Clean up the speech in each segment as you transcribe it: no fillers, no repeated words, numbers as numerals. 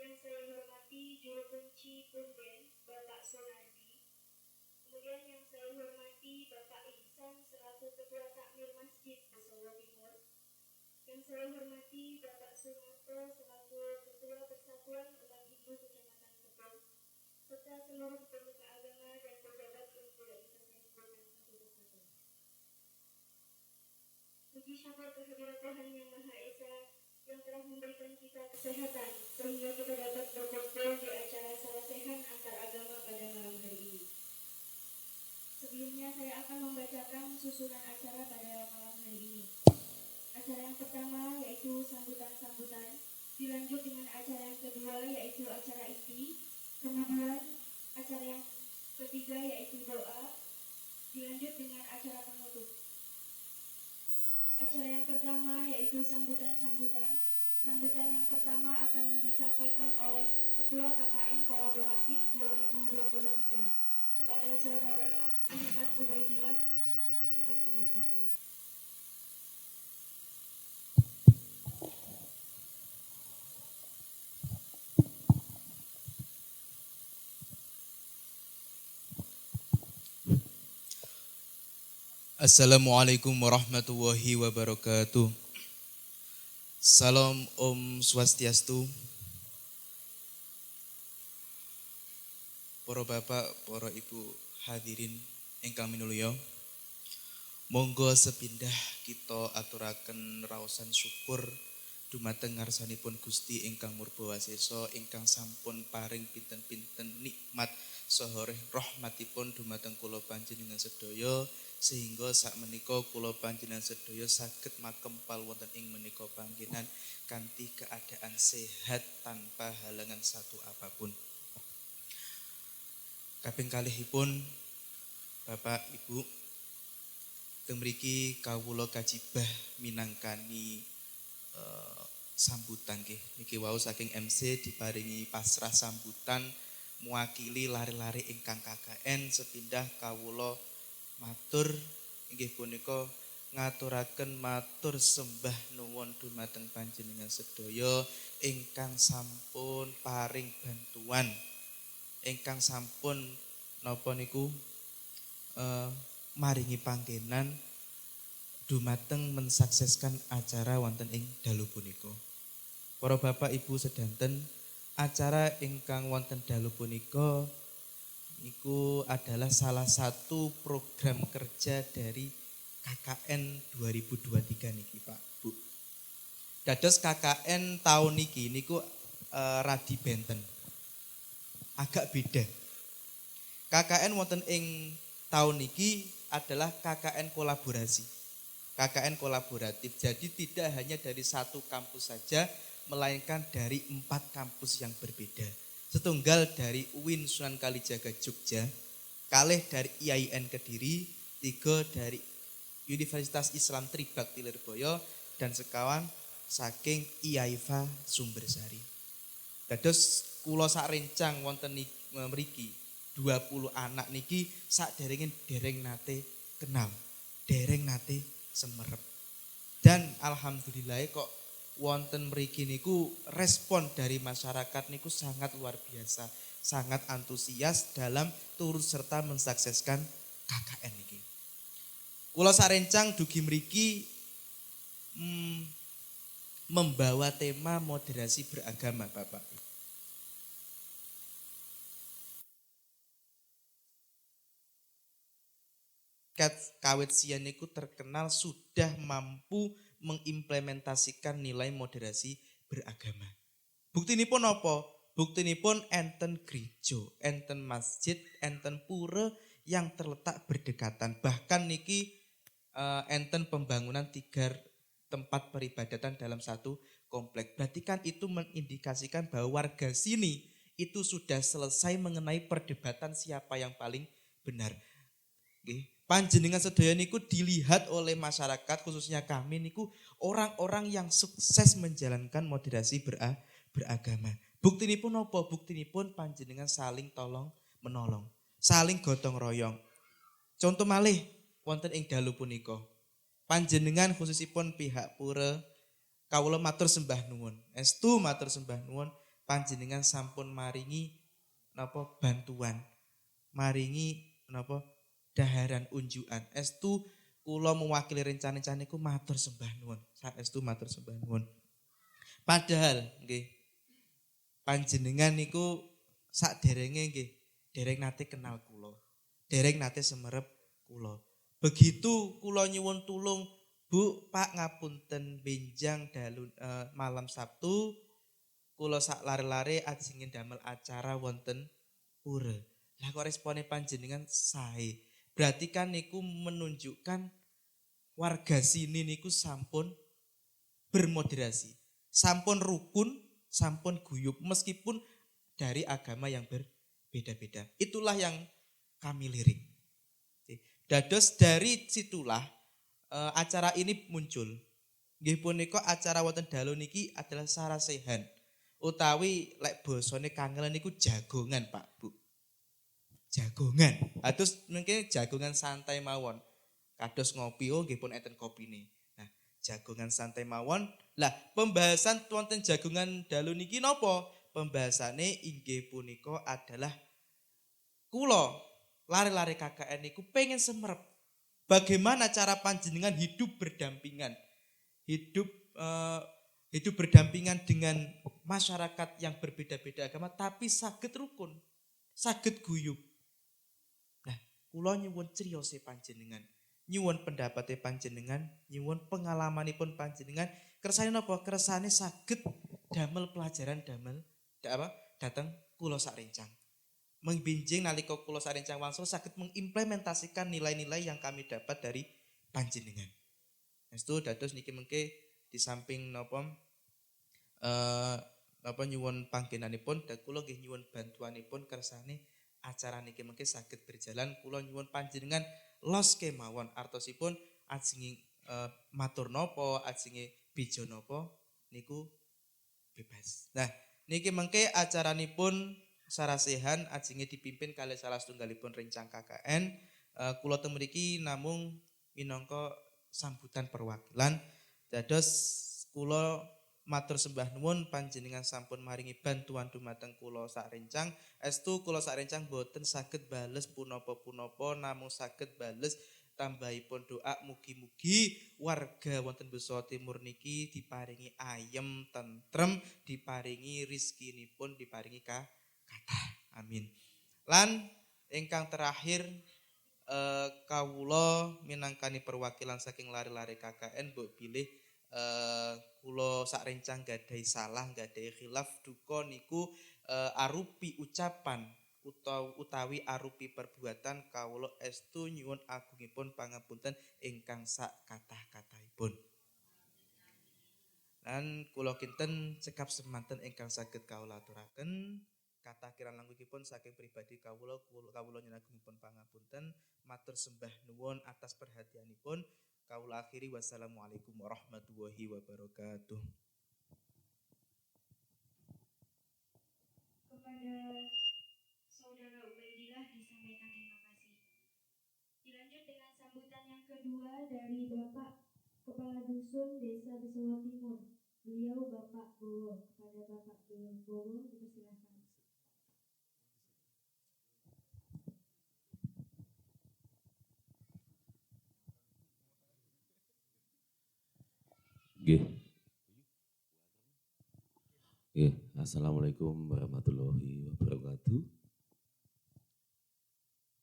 Yang saya hormati Juru Kunci Punden, Bapak Sunardi. Kemudian yang saya hormati Bapak Ihsan selaku Ketua Takmir Masjid Besowo Timur. Yang saya hormati Bapak Sunarto selaku Ketua Persatuan Umat Hindu Kecamatan Kebon, serta seluruh pemuka agama dan pejabat yang tidak bisa saya sebutkan satu persatu. Puji syukur kehadirat Tuhan Yang Maha Esa yang telah memberikan kita kesehatan sehingga kita dapat berkumpul di acara salasehan antar agama pada malam hari ini. Sebelumnya saya akan membacakan susunan acara pada malam hari ini. Acara yang pertama yaitu sambutan-sambutan, dilanjut dengan acara yang kedua yaitu acara inti, kemudian acara yang ketiga yaitu doa, dilanjut dengan acara penutup. Acara yang pertama yaitu sambutan-sambutan. Sambutan yang pertama akan disampaikan oleh Ketua KKN Kolaboratif 2023 kepada Saudara Ahmad Ubaidillah. Dipersilakan. Assalamualaikum warahmatullahi wabarakatuh. Salam Om Swastiastu. Para bapak, para ibu hadirin ingkang minulya. Monggo sepindah kita aturaken raosan syukur dumateng ngarsanipun Gusti ingkang Murbawasesa ingkang sampun paring pinten-pinten nikmat saha rahmatipun dumateng kula panjenengan sedaya sehingga sakmenika kula panjenengan sedaya saged makempal wonten ing menika panggenan kanthi keadaan sehat tanpa halangan satu apapun. Kaping kalihipun Bapak Ibu teng mriki kawula kajibah minangkani sambutan nggih. Niki wau saking MC diparingi pasrah sambutan mewakili lare-lare ingkang KKN sepindah kawula matur inggih punika ngaturaken matur sembah nuwun dumateng panjenengan sedaya ingkang sampun paring bantuan, ingkang sampun napa niku maringi panggenan dumateng mensukseskan acara wonten ing dalu punika. Para bapak ibu sedanten, acara ingkang wonten dalu punika iku adalah salah satu program kerja dari KKN 2023 niki Pak Bu. Dados KKN tahun niki niku radi benten. Agak beda. KKN wonten ing tahun niki adalah KKN kolaborasi. KKN kolaboratif. Jadi tidak hanya dari satu kampus saja, melainkan dari 4 kampus yang berbeda. Setunggal dari UIN Sunan Kalijaga Jogja, kalih dari IAIN Kediri, 3 dari Universitas Islam Tribakti Lirboyo, dan sekawan saking IAIFA Sumbersari. Dados kula sak rencang wonten mriki 20 anak niki sak dereng nate kenal, dereng nate semerep. Dan alhamdulillah kok wonten mriki niku respon dari masyarakat niku sangat luar biasa, sangat antusias dalam turut serta mensukseskan KKN niki. Kula sarencang dugi mriki membawa tema moderasi beragama Bapak. Kawit sian niku terkenal sudah mampu mengimplementasikan nilai moderasi beragama. Buktinipun apa? Buktinipun enten gereja, enten masjid, enten pura yang terletak berdekatan. Bahkan niki enten pembangunan 3 tempat peribadatan dalam satu komplek. Berarti kan itu mengindikasikan bahwa warga sini itu sudah selesai mengenai perdebatan siapa yang paling benar. Oke. Panjenengan sedaya niku dilihat oleh masyarakat khususnya kami niku orang-orang yang sukses menjalankan moderasi beragama. Buktinipun apa? Buktinipun panjenengan saling tolong menolong, saling gotong royong. Contoh malih wonten ing dalu punika. Panjenengan khususipun pihak pura kawula matur sembah nuwun. Estu matur sembah nuwun panjenengan sampun maringi napa bantuan, maringi napa daharan unjukan. Estu kula mewakili rencana-rencana niku matur sembah nuwun. Saestu matur sembah nuwun. Padahal nggih panjenengan niku sakderenge nggih dereng nate kenal kula. Dereng nate semerep kula. Begitu kula nyuwun tulung, Bu, Pak ngapunten benjang dalu malam Sabtu kula sak lare-lare ajengin damel acara wonten pura. Lah kok respone panjenengan sae. Berarti kan niku menunjukkan warga sini niku sampun bermoderasi, sampun rukun, sampun guyup meskipun dari agama yang berbeda-beda. Itulah yang kami lirik. Dados dari situlah acara ini muncul. Nggih punika acara wonten dalu niki adalah sarasehan. Utawi lek basane kangelan niku jagongan, Pak, Bu. Jagongan. Terus mungkin jagongan santai mawon. Kados ngopi nggih pun enten kopine. Nah, jagongan santai mawon. Lah, pembahasan wonten jagongan dalu niki napa? Pembahasannya inggih punika adalah kula lare-lare KKN niku pengen semerep bagaimana cara panjenengan hidup berdampingan. Hidup berdampingan dengan masyarakat yang berbeda-beda agama tapi saged rukun, saged guyub. Nah, kula nyuwun criyose panjenengan, nyuwun pendapate panjenengan, nyuwun pengalamanipun panjenengan, kersane napa? Kersane saged damel pelajaran dateng kula sak rencang. Membinjing nalika kula sak rencang wangsul saged mengimplementasikan nilai-nilai yang kami dapat dari panjenengan. Estu dados niki mengke di samping napa nyuwun panggenanipun dan kula nggih nyuwun bantuanipun kersane acara niki mengke saged berjalan. Kula nyuwun panjenengan los kemawon artosipun ajenge matur napa, ajenge beja napa niku bebas. Nah, niki mengke acaranipun sarasehan ajenge dipimpin kalih salah setunggalipun rencang KKN. Kula teng mriki namung minangka sambutan perwakilan. Dados kula matur sembah nuwun panjenengan sampun maringi bantuan dumateng kula sak rencang. Estu kula sak rencang boten saged bales punapa-punapa namung saged bales tambahipun doa mugi-mugi warga wonten Beso Timur niki diparingi ayem, tentrem, diparingi rizkinipun diparingi kathah. Amin. Lan ingkang terakhir kawula minangkani perwakilan saking lare-lare KKN mbok pilih kula sak rencang gadhahi salah, gadhahi khilaf duka niku arupi ucapan utawi arupi perbuatan kawula estu nyuwun agungipun pangapunten ingkang sak kathah-kathahipun. Lan kula kinten cekap semanten ingkang saged kawula aturaken. Kathah kirang langkungipun saking pribadi kawula nyuwun pangapunten, matur sembah nuwun atas perhatianipun. Kawula akhiri wassalamualaikum warahmatullahi wabarakatuh. Kepada Saudara Ubaidillah disampaikan terima kasih. Dilanjut dengan sambutan yang kedua dari Bapak Kepala Dusun Desa Besowo Timur. Beliau Bapak Bowo. Kepada Bapak Bowo dipersilakan. Assalamualaikum warahmatullahi wabarakatuh.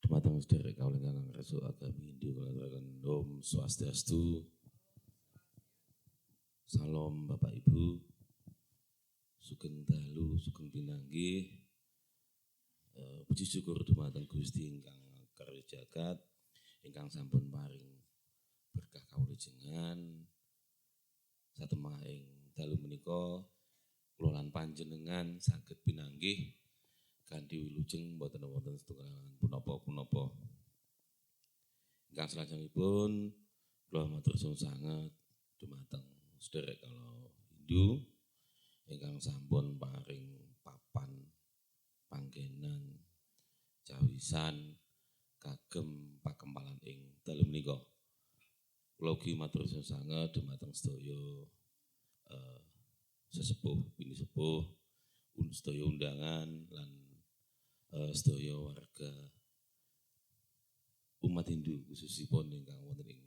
Dumateng sedherek kawula ingkang rasul agami Hindu kalayan Om Swastiastu. Salam Bapak Ibu. Sugeng dalu, sugeng pinanggih. Puji syukur dumateng Gusti ingkang karya jagat ingkang sampun paring berkah kawulujengan satemah ing dalu menika kula lan panjenengan saged pinanggih kanthi wilujeng boten wonten setunggalan punapa-punapa. Ingkang salajengipun kula matur suwun sanget dumateng sedherek kala Hindu ingkang sampun paring papan panggenan jawisan kagem pakempalan ing dalu menika. Kula ugi matur suwun sanget dumateng sedaya sesepuh, bini sepuh, sedaya undangan lan sedaya warga umat Hindu khususipun ingkang wonten ing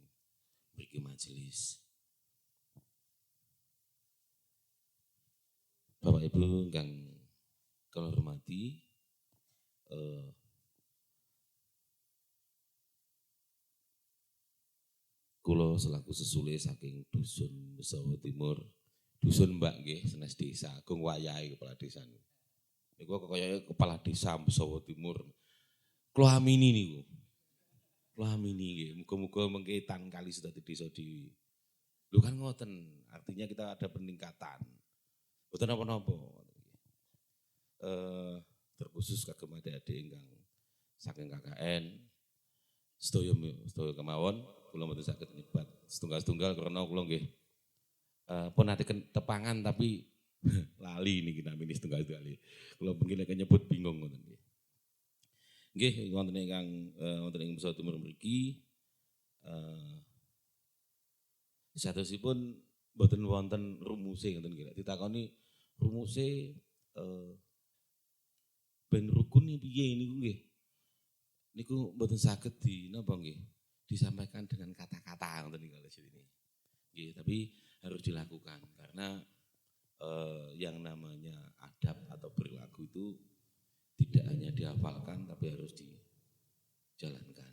mriki majelis. Bapak Ibu ingkang kula hormati, kula selaku sesule saking dusun Besawa Timur, dusun Mbak nggih sanes desa Agung Wayahe kepala desa niku. Niku kaya kepala desa Besawa Timur. Kula amini niku. Kula amini nggih, muga-muga mengke tan kali sudah di desa di. Lho kan ngoten, artinya kita ada peningkatan. Boten napa-napa. Terkhusus kagem adik-adik ingkang saking KKN sedaya kemawon kula mboten saged nyebat setunggal-setunggal karena kula nggih pun ateken tepangan tapi lali niki namine setunggal-setunggal. Kula mungkin nek nyebut bingung ngoten nggih. Nggih wonten ingkang wonten ing Besawa Timur mriki satosipun mboten wonten rumuse ngoten nggih. Ditakoni rumuse ben rukun piye niku nggih. Niku mboten saged napa nggih disampaikan dengan kata-kata ngoten niku kalau ini. Nggih, tapi harus dilakukan karena yang namanya adab atau perilaku itu tidak hanya dihafalkan tapi harus dijalankan.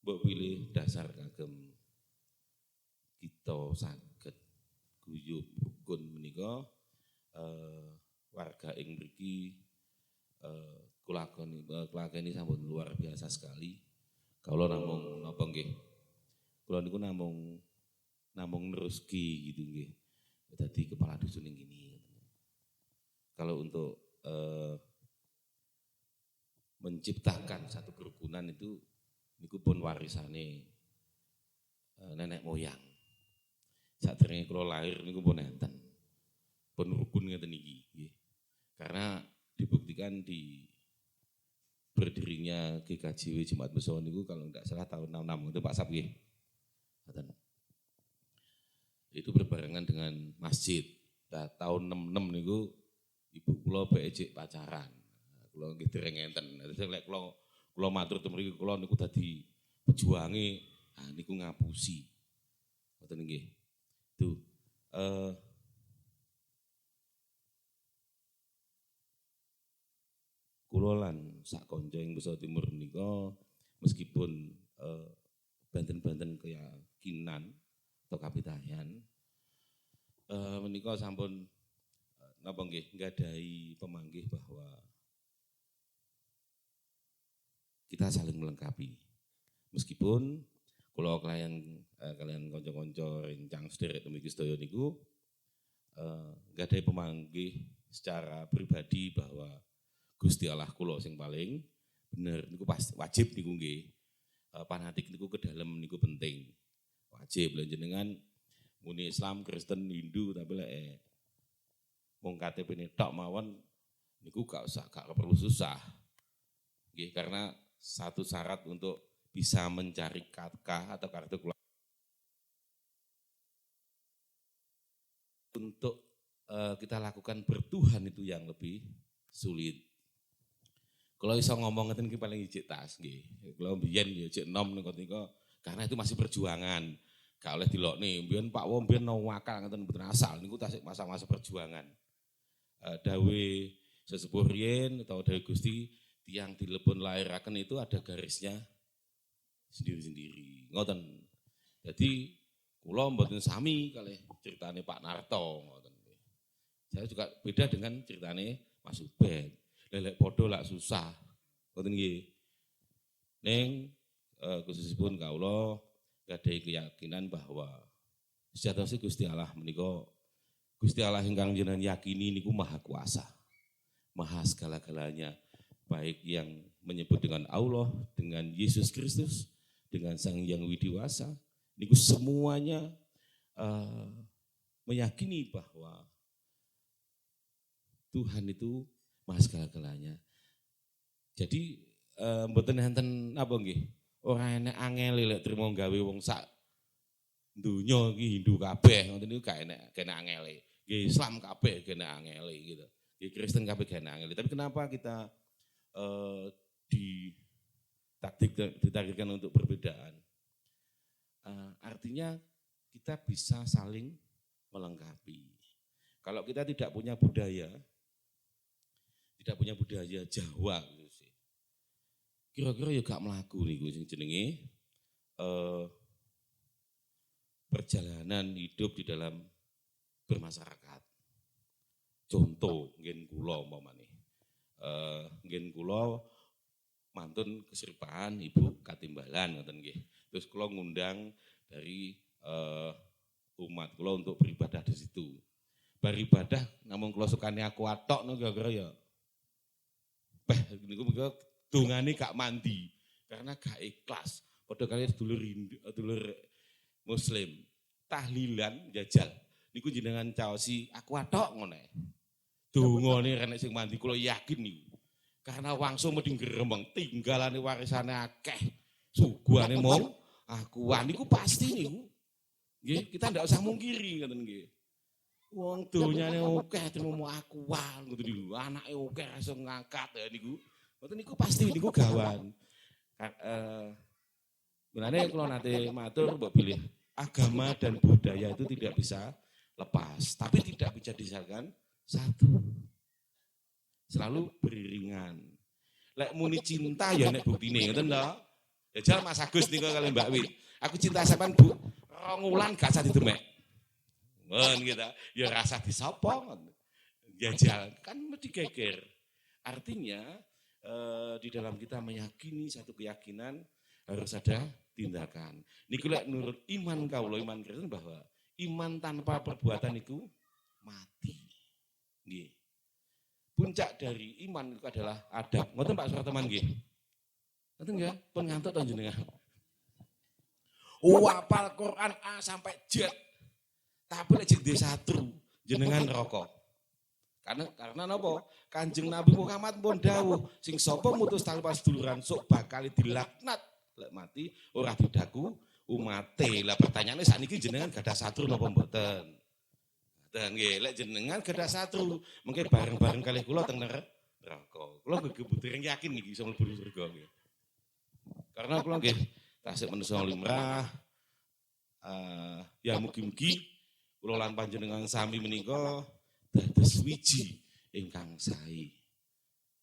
Mbok pilih dasar kagem kita saged guyub rukun menika warga ing mriki kulakoni sampun luar biasa sekali. Kula namung napa nggih. Kula niku namung neruski gitu nggih. Dadi kepala dusun yang gini. Kalau untuk menciptakan satu kerukunan itu niku pun warisane nenek moyang. Saderenge kula lahir niku pun enten. Pun rukun ngeten iki nggih. Karena dibuktikan di berdirinya GKJW Jemaat Besawa niku kalau tidak salah tahun 66 itu Pak Sap nggih. Itu berbarengan dengan masjid. Nah, tahun 66 niku ibu kula becik pacaran. Kula nggih dereng enten. Dadi lek kula matur teng mriki kula niku dadi pejuange niku ngapusi. Ngoten nggih. Tuh. Kula lan sak kanca ing Besawa Timur menika meskipun banten-banten keyakinan atau kapitayan menika sampun napa nggih nggadahi pemanggih bahwa kita saling melengkapi. Meskipun kula kalian kanca-kanca rencang sederek mriki sedaya niku nggadahi pemanggih secara pribadi bahwa Gusti Allah kula sing paling bener niku pasti wajib niku nggih. Fanatik niku ke dalem niku penting. Wajib lho jenengan muni Islam, Kristen, Hindu tapi lek mung KTP-ne tok mawon niku gak perlu susah. Nggih, karena satu syarat untuk bisa mencari KK atau kartu keluarga untuk kita lakukan bertuhan itu yang lebih sulit. Kalau iso ngomong ngeten iki paling ijik tas nggih. Kalau mbiyen ya ijik enom niku karena itu masih perjuangan. Gak oleh dilokne. Mbiyen Pak Wo mbiyen wakal ngeten mboten asal niku tasik masa-masa perjuangan. Dawe sesepuh riyen atau dawe Gusti tiang dilepun lairaken itu ada garisnya sendiri-sendiri. Ngoten. Jadi kula mboten sami kalih ceritane Pak Narto ngoten. Saya juga beda dengan ceritane Mas Ubed. Lelek podo lak susah. Ngoten nggih. Ning khususipun kawula gadhahi keyakinan bahwa sejatosipun Gusti Allah menika Gusti Allah ingkang jenengan yakini niku maha kuasa. Maha segala-galanya. Baik yang menyebut dengan Allah, dengan Yesus Kristus, dengan Sang Hyang Widiwasa, niku semuanya meyakini bahwa Tuhan itu maha segala-galanya. Jadi mboten enten apa nggih? Ora enek angel lek trimo gawe wong sak Dunya iki Hindu kabeh ngoten niku gak enak angele. Nggih Islam kabeh gak enak angele gitu. Nggih Kristen kabeh gak enak angele. Tapi kenapa kita ditakdirkan untuk perbedaan? Artinya kita bisa saling melengkapi. Kalau kita tidak punya budaya Jawa gitu sih. Kira-kira ya gak mlaku niku sing jenenge perjalanan hidup di dalam bermasyarakat. Contoh ngen kula umpamane. Ngen kula mantun keserupaan Ibu Katimbalan ngoten nggih. Terus kula ngundang dari umat kula untuk beribadah di situ. Beribadah namung kula sukane aku atok no kira-kira ya. Niku mengko dongane gak mandi karena gak ikhlas. Padha kali dulur Muslim tahlilan jajal niku jenengan caosi aku atok ngono. Dongane renek sing mandi kula yakin niku. Karena wangsul mesti gremeng tinggalane warisane akeh. Suguhane mong akuan niku pasti niku. Nggih, kita ndak usah mungkiri ngoten nggih. Wong donyane akeh terus akuan ngoten niku. Anake akeh iso ngangkat ya niku. Ngoten niku pasti niku gawan. Mulane kula nate matur mbok pilih agama dan budaya itu tidak bisa lepas, tapi tidak bisa disamakan satu. Selalu beriringan. Lek muni cinta ya nek buktine ngoten lho. Ya jal Mas Agus niku kali Mbak Wit. Aku cinta sampean Bu, 2 wulan gak usah didemek. Ngoten gitu. Ya rasa disapa ngoten. Ya jal kan mesti geger. Artinya di dalam kita meyakini satu keyakinan harus ada tindakan. Niku lek nurut iman kawula iman Kristen bahwa iman tanpa perbuatan itu mati. Nggih. Puncak dari iman itu adalah adab. Ngoten Pak Surataman nggih. Ngoten nggih, pun ngantuk to jenengan. Hafal Quran A sampai Z. Tapi lek jek satru jenengan rokok. Karena napa? Kanjeng Nabi Muhammad pun dawuh, sing sapa mutus tali paseduluran sok bakal dilaknat lek mati ora didaku umate. Lah pertanyaane sakniki jenengan gadah satru napa mboten? Dan nggih lek jenengan gadah satru, mungkin bareng-bareng kalih kula teng neraka. Kula kebutuhan yakin niki iso mlebu surga nggih. Karena kula nggih tasik manusa limrah ya mugi-mugi kula lan panjenengan sami menika dados wiji ingkang sae.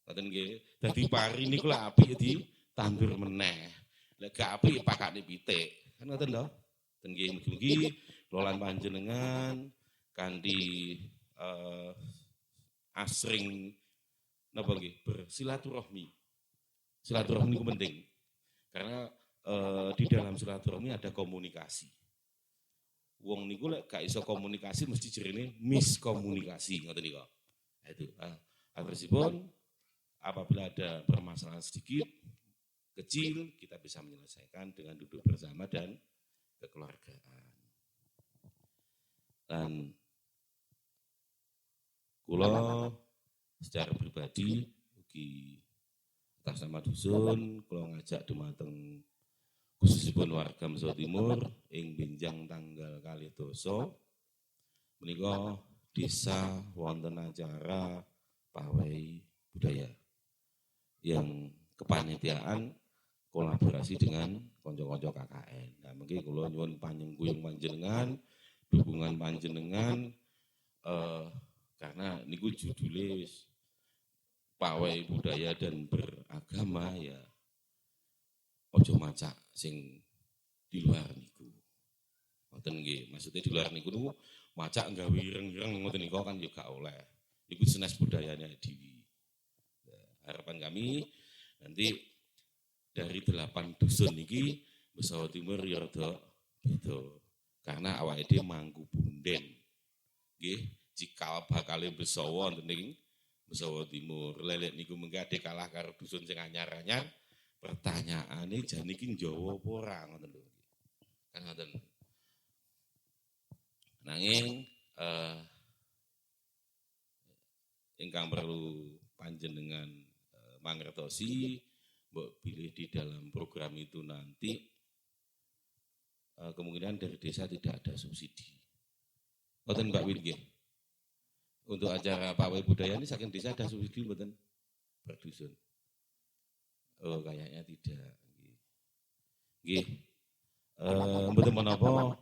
Ngoten nggih. Dadi pari niku lek apik ditandur meneh. Lek gak apik pakane pitik. Kan ngoten lho. Den nggih mugi-mugi kula lan panjenengan kanthi asring napa nggih bersilaturahmi. Silaturahmi niku penting. Karena di dalam silaturahmi ada komunikasi. Wong niku lek gak iso komunikasi mesti jerene miskomunikasi ngoten niku. Itu akhiripun apabila ada permasalahan sedikit kecil kita bisa menyelesaikan dengan duduk bersama dan kekeluargaan. Dan kula secara pribadi ugi atas nama dusun kula ngajak dumateng khususipun warga Meso Timur ing Benjang tanggal 2 menika desa wonten acara pawai budaya yang kepanitiaan kolaborasi dengan kanca-kanca KKN. Nah, mungkin kula nyuwun panjenengan panjenengan dukungan panjenengan karena niku judule pawai budaya dan beragama ya ojo macak sing di luar niku. Ngoten nggih, maksudnya di luar niku macak nggawe ireng-ireng ngoten niku kan ya gak oleh. Iku senes budayanya dhewe. Harapan kami nanti dari 8 dusun niki Meso Timur ya rada beda. Karena awake dhewe mangku bunden. Nggih, cikal bakale besawa wonten ing Meso Timur. Lelek niku mengke ade kalah karo dusun sing anyar-anyar. Pertanyaane jan iki Jawa apa ora ngoten lho. Kan ngoten. Nanging ingkang perlu panjenengan mangertosi mbok pilih di dalam program itu nanti kemungkinan dari desa tidak ada subsidi. Mboten Mbak Win nggih. Untuk acara pawai budaya ini saking desa ada subsidi mboten per dusun. Oh kayaknya tidak. Nggih. Mboten menapa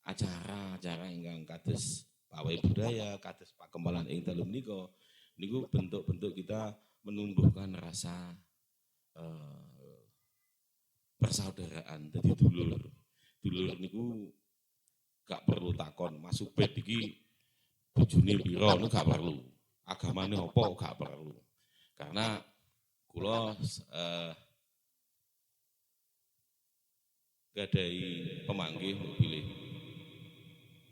acara-acara ingkang kados pawai budaya, kados pakempalan ing dalu menika niku bentuk-bentuk kita menumbuhkan rasa persaudaraan. Dadi dulur niku gak perlu takon masuk bed iki bojone pira niku gak perlu. Agamane apa gak perlu. Karena kula gadai pemanggih pilih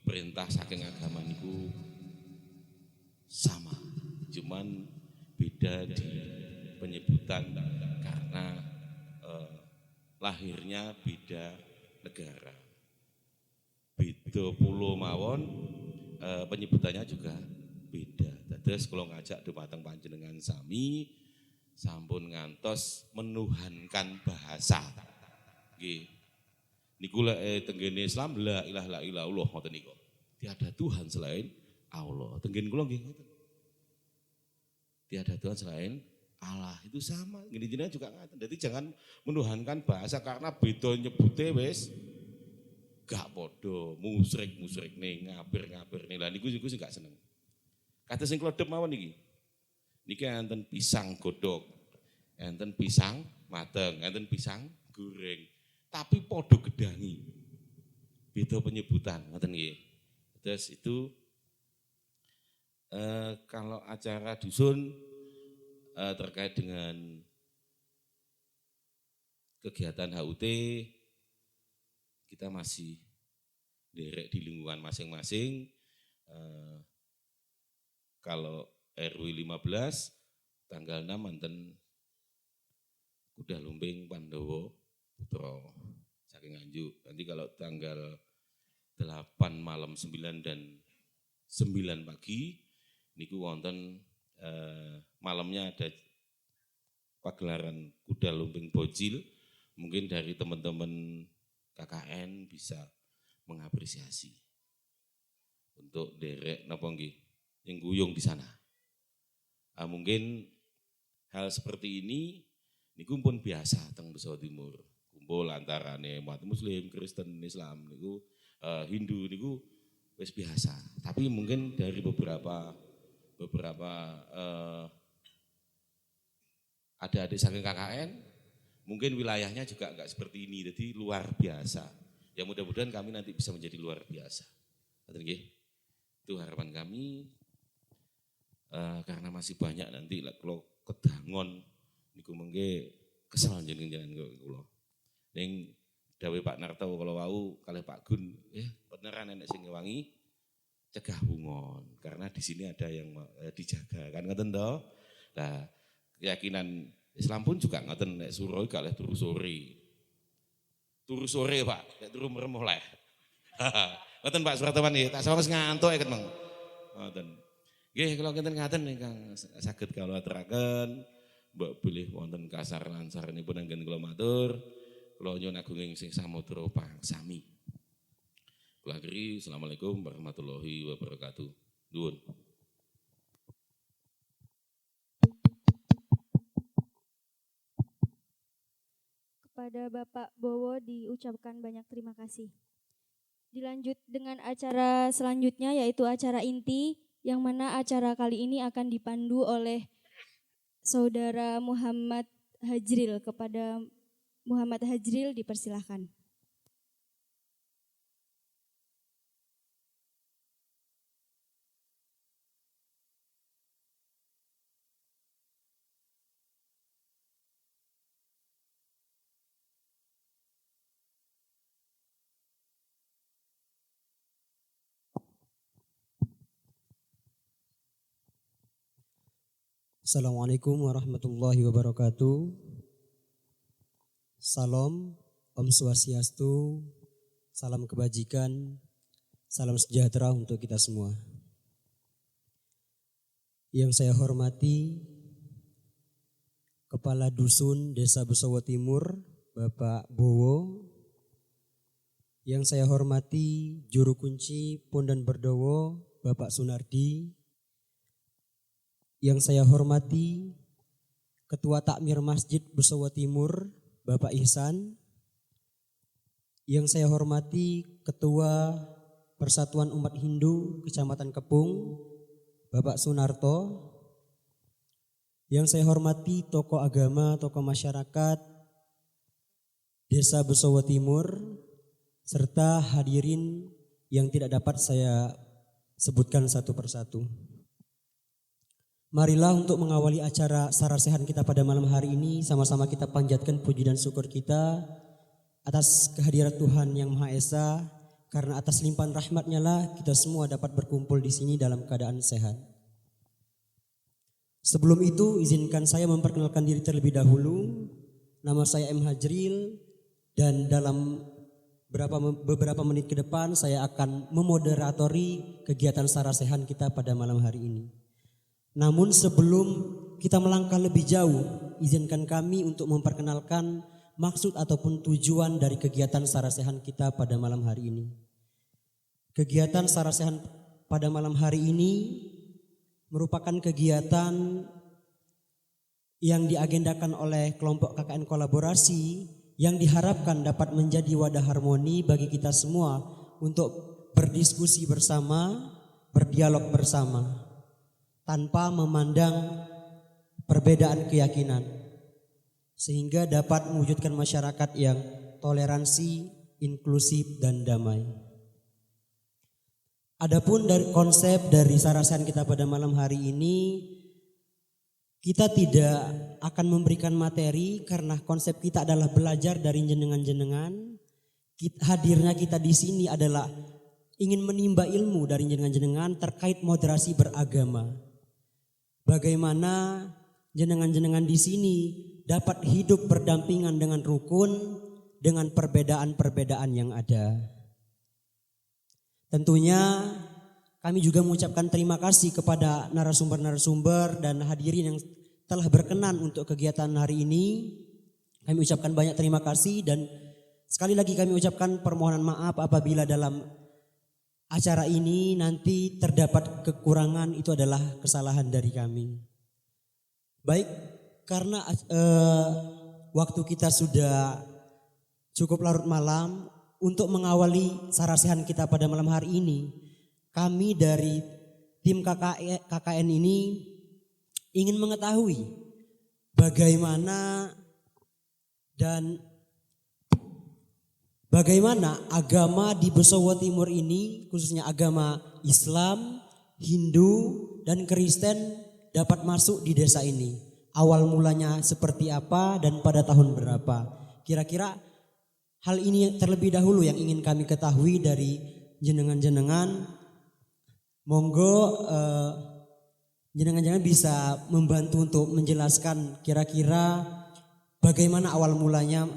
perintah saking agama niku sama, cuman beda di penyebutan karena lahirnya beda negara, beda pulau mawon, penyebutannya juga beda. Terus kalau ngajak dumateng panjenengan sami, sampun ngantos menuhankan bahasa, nggih. Niku tenggene Islam la ilaha illallah ngoten niku. Tiada Tuhan selain Allah. Tenggen kula nggih ngoten. Tiada Tuhan selain Allah, itu sama. Gini jenengan juga ngaten. Jadi jangan menuhankan bahasa karena beda nyebute wis gak padha, musyrik nih, ngabir nih. Lah niku sing gak seneng. Kados sing klodhep mawon niki. Niki enten pisang godhog, enten pisang mateng, enten pisang goreng. Tapi podo gedangi, beda penyebutan, ngoten nggih. Terus itu kalau acara dusun terkait dengan kegiatan HUT, kita masih derek di lingkungan masing-masing. Kalau RW 15 tanggal 6 manten Kuda Lumping Pandowo Putra saking Nganjuk. Nanti kalau tanggal 8 malam 9 dan 9 pagi niku wonten malamnya ada pagelaran Kuda Lumping Bocil. Mungkin dari teman-teman KKN bisa mengapresiasi untuk derek napa nggih yang guyung di sana. Mungkin hal seperti ini niku pun biasa teng Jawa Timur. Kumpul antarane umat Muslim, Kristen, Islam niku Hindu niku wis biasa. Tapi mungkin dari beberapa adik-adik saking KKN mungkin wilayahnya juga enggak seperti ini. Jadi luar biasa. Ya mudah-mudahan kami nanti bisa menjadi luar biasa. Ngoten nggih. Itu harapan kami. Karena masih banyak nanti kalau kedangon niku mengke kesal jenengan kula. Ning dawuh Pak Narto kalau wau kalih Pak Gun, beneran enek sing ngewangi cegah bungon karena di sini ada yang dijaga kan ngoten to. Lah keyakinan Islam pun juga ngoten nek suruh kalih turu sore. Turu sore Pak, nek turu merem oleh. Ngoten Pak Surataman nggih, tak sawang ngantuk eket Mang. Ngoten. Nggih kula kinten ngaten ingkang saged kula aturaken. Mbok bilih wonten kasar lansaranipun anggen kula matur. Kula nyuwun agunging sing samudra pangsami. Kula akhiri, Assalamualaikum warahmatullahi wabarakatuh. Nuwun. Kepada Bapak Bowo diucapkan banyak terima kasih. Dilanjut dengan acara selanjutnya yaitu acara inti, yang mana acara kali ini akan dipandu oleh Saudara Muhammad Hajril. Kepada Muhammad Hajril dipersilahkan. Assalamualaikum warahmatullahi wabarakatuh. Salam, Om Swastiastu, salam kebajikan, salam sejahtera untuk kita semua. Yang saya hormati Kepala Dusun Desa Besowo Timur, Bapak Bowo, Yang saya hormati Juru Kunci Pondan Berdowo, Bapak Sunardi. Yang saya hormati Ketua Takmir Masjid Besowo Timur, Bapak Ihsan. Yang saya hormati Ketua Persatuan Umat Hindu Kecamatan Kepung, Bapak Sunarto. Yang saya hormati tokoh agama, tokoh masyarakat Desa Besowo Timur, serta hadirin yang tidak dapat saya sebutkan satu persatu. Marilah untuk mengawali acara sarasehan kita pada malam hari ini, sama-sama kita panjatkan puji dan syukur kita atas kehadiran Tuhan Yang Maha Esa, karena atas limpahan rahmat-Nya lah kita semua dapat berkumpul di sini dalam keadaan sehat. Sebelum itu izinkan saya memperkenalkan diri terlebih dahulu. Nama saya M. Hajril dan dalam beberapa menit ke depan saya akan memoderatori kegiatan sarasehan kita pada malam hari ini. Namun sebelum kita melangkah lebih jauh, izinkan kami untuk memperkenalkan maksud ataupun tujuan dari kegiatan sarasehan kita pada malam hari ini. Kegiatan sarasehan pada malam hari ini merupakan kegiatan yang diagendakan oleh kelompok KKN Kolaborasi yang diharapkan dapat menjadi wadah harmoni bagi kita semua untuk berdiskusi bersama, berdialog bersama, tanpa memandang perbedaan keyakinan, sehingga dapat mewujudkan masyarakat yang toleransi, inklusif, dan damai. Adapun dari konsep dari sarasehan kita pada malam hari ini, kita tidak akan memberikan materi karena konsep kita adalah belajar dari jenengan-jenengan. Hadirnya kita di sini adalah ingin menimba ilmu dari jenengan-jenengan terkait moderasi beragama. Bagaimana jenengan-jenengan di sini dapat hidup berdampingan dengan rukun dengan perbedaan-perbedaan yang ada. Tentunya kami juga mengucapkan terima kasih kepada narasumber-narasumber dan hadirin yang telah berkenan untuk kegiatan hari ini. Kami ucapkan banyak terima kasih dan sekali lagi kami ucapkan permohonan maaf apabila dalam acara ini nanti terdapat kekurangan, itu adalah kesalahan dari kami. Baik, karena waktu kita sudah cukup larut malam, untuk mengawali sarasehan kita pada malam hari ini, kami dari tim KKN ini ingin mengetahui bagaimana agama di Besowo Timur ini, khususnya agama Islam, Hindu, dan Kristen dapat masuk di desa ini. Awal mulanya seperti apa dan pada tahun berapa. Kira-kira hal ini terlebih dahulu yang ingin kami ketahui dari jenengan-jenengan. Monggo jenengan-jenengan bisa membantu untuk menjelaskan kira-kira bagaimana awal mulanya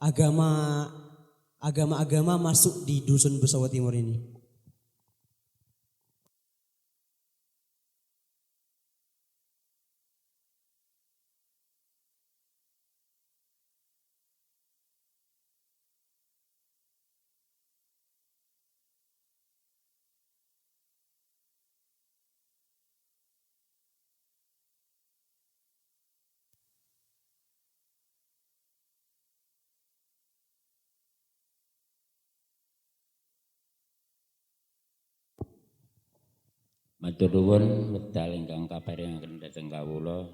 agama masuk di Dusun Besowo Timur ini. Matur nuwun wekdal ingkang kaparingaken dhateng kawula.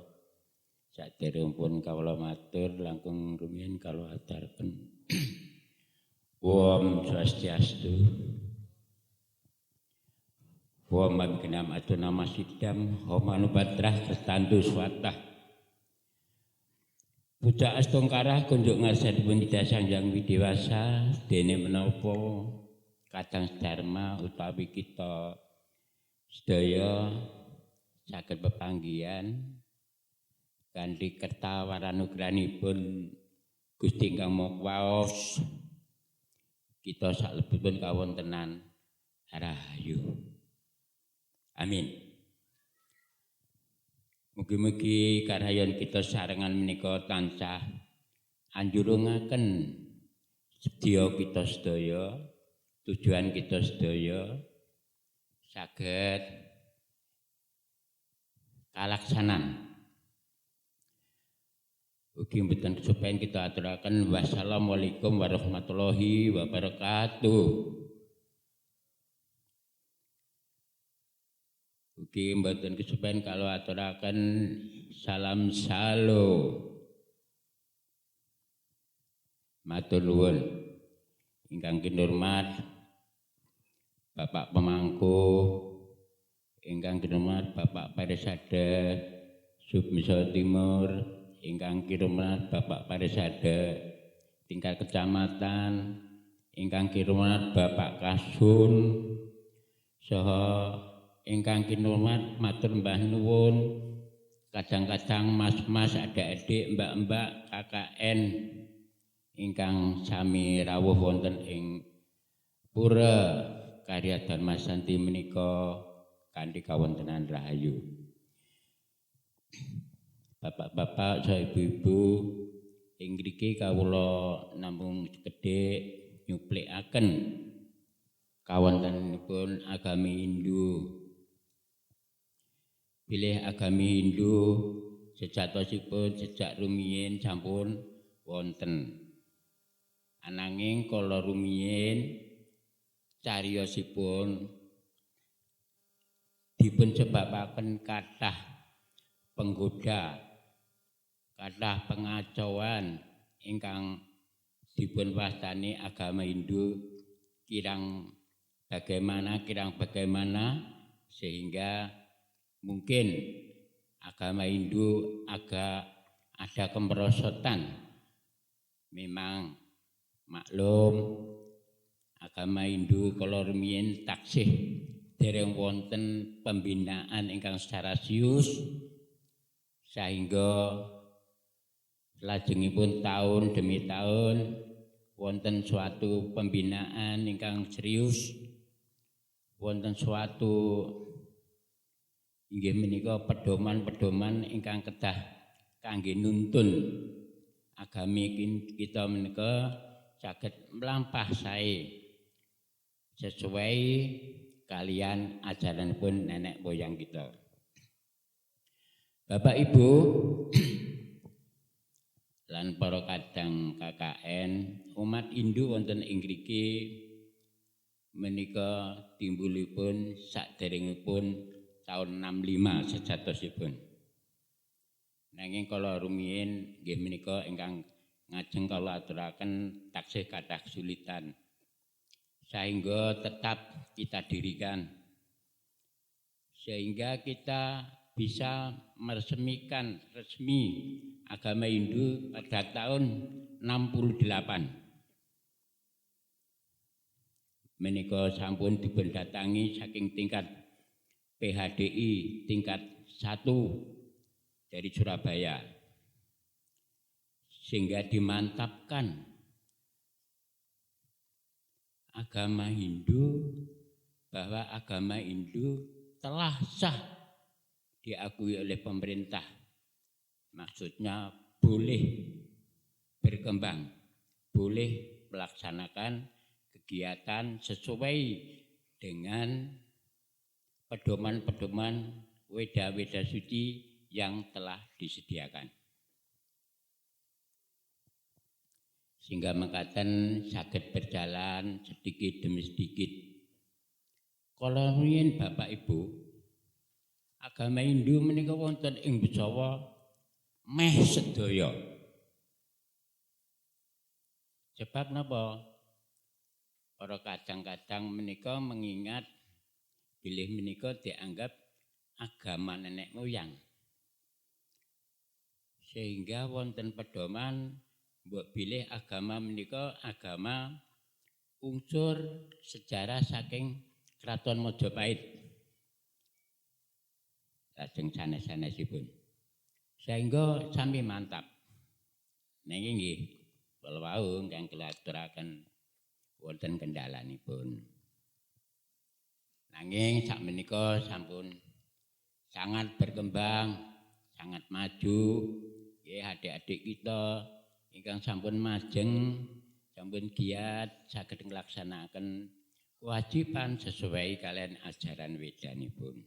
Saderengipun kawula matur langkung rumiyin kawula aturaken. Om Swastiastu. Om Bangkenam Atunama Sidam Homanupadrah Kestandu Swatah. Puja astungkarah kunjuk ngarsanipun Ida Sangjang Widewasa dene menapa kadang dharma utawi kita sedaya saged pepanggihan kanthi kertawanugrahanipun Gusti ingkang Maha Kuwasa kita salebetipun kawontenan rahayu. Amin. Mugi-mugi karayan kita sarengan menika tansah anjurungaken sedya kita sedaya tujuan kita sedaya saged kalaksanan. Ugi mboten kesupen kita aturaken wassalamualaikum warahmatullahi wabarakatuh. Ugi mboten kesupen kalau aturaken salam salo. Matur nuwun. Ingkang kinurmat Bapak Pemangku, ingkang kinurmat Bapak Parisada Submiso Timur, ingkang kinurmat Bapak Parisada tingkat kecamatan, ingkang kinurmat Bapak Kasun, saha ingkang kinurmat matur mbah nuwun kadang-kadang mas-mas, adik-adik, mbak-mbak, KKN ingkang sami rawuh wonten ing pura Karya Dharma Santi menika kanthi kawontenan rahayu. Bapak-bapak, saha ibu-ibu, ing mriki kawula namung kedhik nyuplikaken kawontenanipun agami Hindu. Bilih agami Hindu sejatosipun sejak rumiyin sampun wonten. Ananging kala rumiyin cariyosipun dipun sebabaken kathah penggoda, kathah pengacauan ingkang dipun wastani agama Hindu kirang bagaimana sehingga mungkin agama Hindu agak ada kemerosotan. Memang maklum agama Hindu kala rumiyin taksih dereng wonten pembinaan ingkang secara serius sehingga lajengipun tahun demi tahun wonten suatu pembinaan ingkang serius, wonten suatu inggih menika pedoman-pedoman ingkang kedah kangge nuntun agami kita menika saged mlampah sae sesuai kalian ajaranipun nenek moyang kita. Bapak Ibu lan para kadang KKN umat Hindu wonten ing mriki menika timbulipun saderengipun tahun 65 sejatosipun. Nanging kala rumiyin nggih menika ingkang ngajeng kala aturaken taksih kathah kesulitan. Sehingga tetap kita dirikan. Sehingga kita bisa meresmikan resmi agama Hindu pada tahun 68. Menika sampun dipundatangi saking tingkat PHDI tingkat 1 dari Surabaya. Sehingga dimantapkan agama Hindu bahwa agama Hindu telah sah diakui oleh pemerintah. Maksudnya boleh berkembang, boleh melaksanakan kegiatan sesuai dengan pedoman-pedoman weda-weda suci yang telah disediakan. Sehingga mekaten saged berjalan sedikit demi sedikit. Kala rumiyin Bapak Ibu, agama Hindu menika wonten ing Jawa meh sedaya. Sebab napa? Para kadang-kadang menika mengingat bilih menika dianggap agama nenek moyang. Sehingga wonten pedoman mbok bilih agama menika agama unsur sejarah saking Kraton Majapahit. Lajeng sanes-sanesipun. Sehingga sami mantap. Niki nggih kula wau ingkang kula aturaken wonten kendhalanipun. Nanging sakmenika sampun sangat berkembang, sangat maju. Nggih adik-adik kita ingkang sampun majeng, sampun giat saged nglaksanakaken kewajiban sesuai kalian ajaran wedanipun.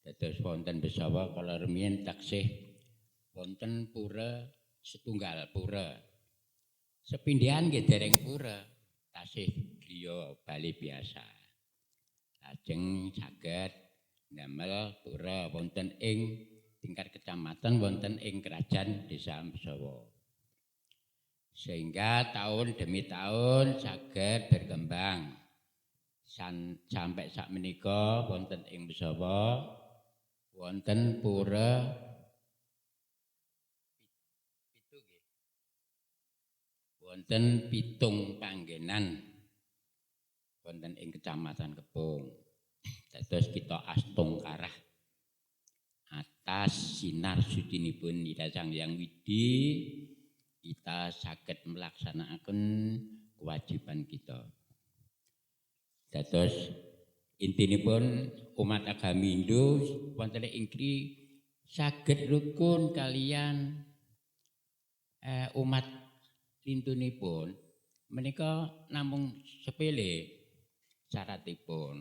Dados wonten besawa kala rumiyin taksih wonten pura setunggal pura. Sepindhihan nggih dereng pura, tasih griya bali biasa. Lajeng saged ndamel pura wonten ing tingkat kecamatan wonten ing Krajan Desa Besawa. Sehingga tahun demi tahun saged berkembang. Sampai sak menika wonten ing Besawa wonten pura wonten 7 panggenan wonten ing Kecamatan Kebong. Dados kita astungkarah atas sinar sucinipun Ida Sang Hyang Widi kita saged melaksanakan kewajiban kita. Dados intinipun umat agami Hindu wonten ing kri saged rukun kalian umat lintunipun menika namung sepele syaratipun.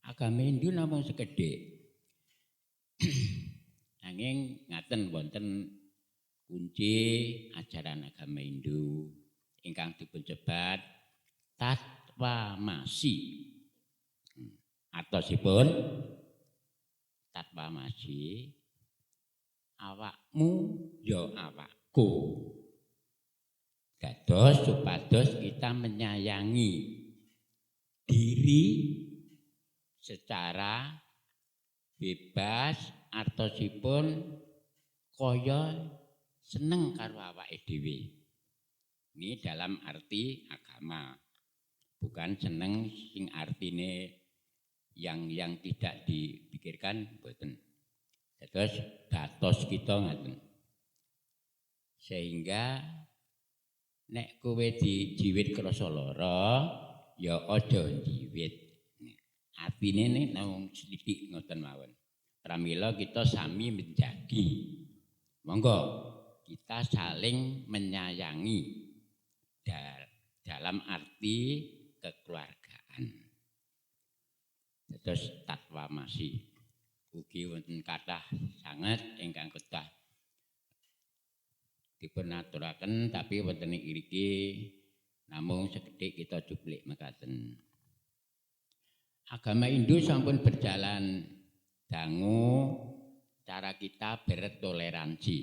Agami Hindu namung sekedhik. Nanging ngaten wonten kunci ajaran agama Hindu ingkang dipunsebat Tattvamasi. Artosipun Tattvamasi awakmu ya awakku. Dados supados kita menyayangi diri secara bebas artosipun kaya seneng karo awake dhewe. Ini dalam arti agama. Bukan seneng sing artine yang tidak dipikirkan mboten. Terus datos kita ngaten. Sehingga nek kowe dijiwit krasa lara ya aja jiwit. Artine nek namung sithik ngoten mawon. Pramila kita sami menjagi. Monggo kita saling menyayangi dalam arti kekeluargaan. Terus Tattvamasi ugi wonten kathah sanget ingkang kedah dipunaturaken tapi wonten iki namung sekedhik kita cuplik mekaten. Agama Hindu sampun berjalan dangu cara kita bertoleransi.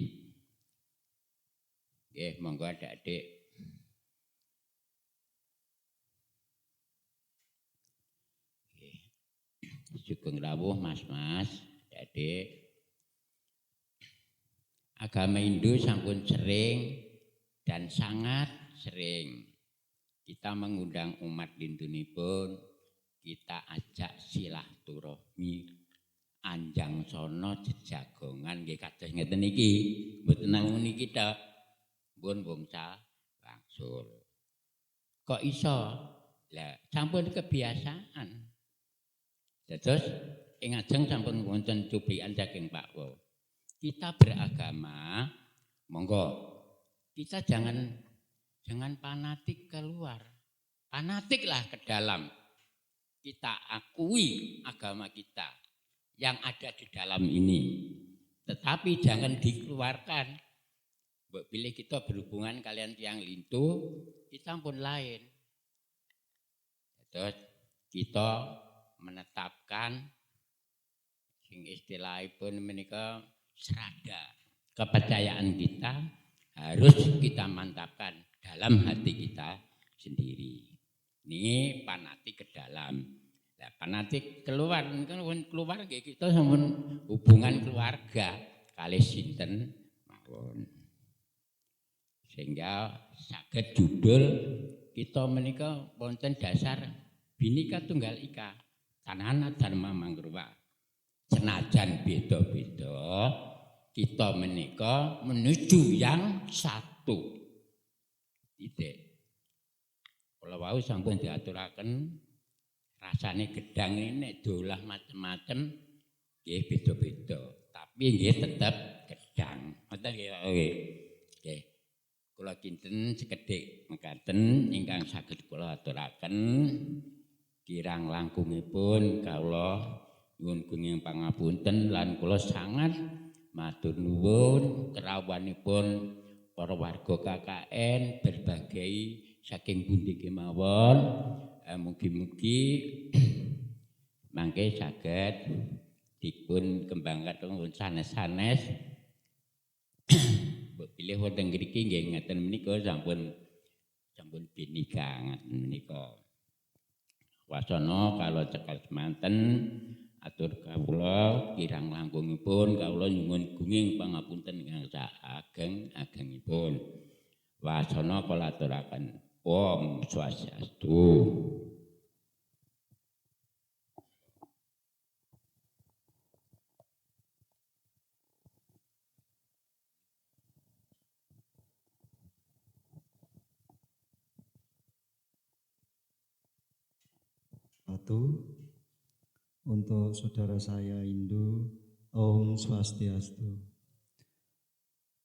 Nggih, monggo adik-adik. Sugeng rawuh Mas-mas, adik-adik. Agama Hindu sampun sering dan sangat sering kita mengundang umat Hindunipun, kita ajak silaturahmi, anjang sono jejagongan nggih kados ngeten iki. Mboten namung niki tok. Pun wongsa wangsul. Kok iso? Lah sampun kebiasaan. Terus ing ajeng sampun wonten cuplikan saking Pak Wo. Kita beragama, monggo kita jangan fanatik keluar. Fanatiklah ke dalam. Kita akui agama kita yang ada di dalam ini. Tetapi jangan dikeluarkan. Mbok pilih kita berhubungan kalian tiang lintu, kita pun lain. Terus kita menetapkan sing istilahipun menika serada. Kepercayaan kita harus kita mantapkan dalam hati kita sendiri. Ini fanatik ke dalam. Nah, fanatik keluar, kan keluar kita sampun hubungan keluarga kalih sinten mawon. Sehingga saged judul kita menika wonten dasar Bhinneka Tunggal Ika. Tanana Dharma Mangruwa. Senajan beda-beda, kita menika menuju yang satu. Titik. Kalau wau sampun diaturaken rasane gedang ini dolah macam-macam nggih beda-beda, tapi nggih tetep gedang. Ngoten nggih. Nggih. kula kinten sekedhik mekaten ingkang saged kula aturaken kirang langkungipun kawula nyuwun gunging pangapunten lan kula sangat matur nuwun kerawanipun para warga KKN berbagai saking pundi kemawon mugi-mugi mangke saged dipun kembangkan sanes-sanes pilih wonten mriki nggih ngaten menika sampun binika ngaten menika. Wasana kalau cekal semanten atur kawula kirang langkungipun kawula nyuwun gunging pangapunten ingkang ageng-agengipun. Wasana kula aturaken Om Swastiastu. Untuk saudara saya Hindu, Om Swastiastu.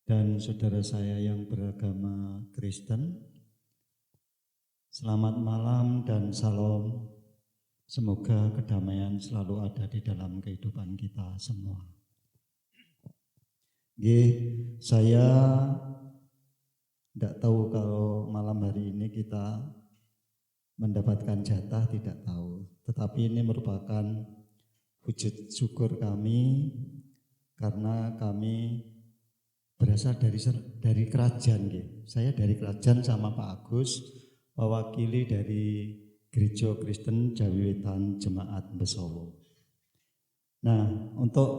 Dan saudara saya yang beragama Kristen, selamat malam dan salam. Semoga kedamaian selalu ada di dalam kehidupan kita semua. Saya tidak tahu kalau malam hari ini kita mendapatkan jatah, tidak tahu. Tetapi ini merupakan wujud syukur kami karena kami berasal dari kerajaan. Saya dari kerajaan sama Pak Agus, mewakili dari Gereja Kristen Jawi Wetan Jemaat Besowo. Nah, untuk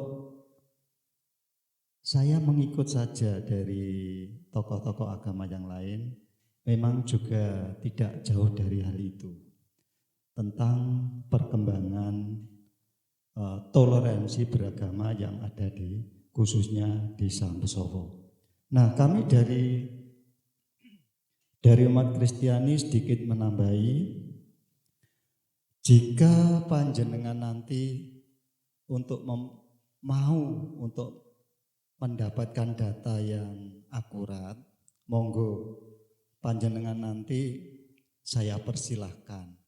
saya mengikut saja dari tokoh-tokoh agama yang lain, memang juga tidak jauh dari hal itu. Tentang perkembangan toleransi beragama yang ada di khususnya Desa Besowo. Nah, kami dari umat Kristiani sedikit menambahi, jika panjenengan nanti untuk mau untuk mendapatkan data yang akurat, monggo panjenengan nanti saya persilahkan.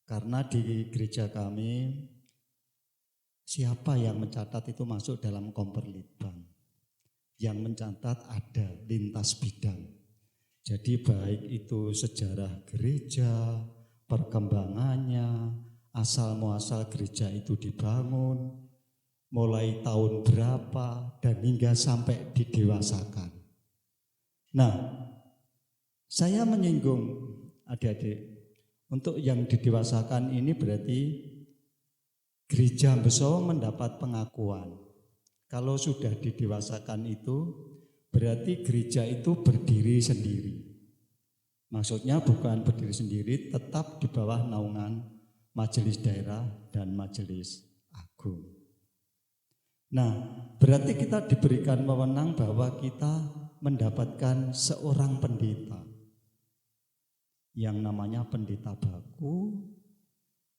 Karena di gereja kami siapa yang mencatat itu masuk dalam Komperlitbang. Yang mencatat ada lintas bidang. Jadi baik itu sejarah gereja, perkembangannya, asal muasal gereja itu dibangun, mulai tahun berapa dan hingga sampai didewasakan. Nah, saya menyinggung adik-adik, untuk yang didewasakan ini berarti Gereja Besowo mendapat pengakuan. Kalau sudah didewasakan itu berarti gereja itu berdiri sendiri. Maksudnya bukan berdiri sendiri, tetap di bawah naungan majelis daerah dan majelis agung. Nah, berarti kita diberikan wewenang bahwa kita mendapatkan seorang pendeta yang namanya pendeta baku,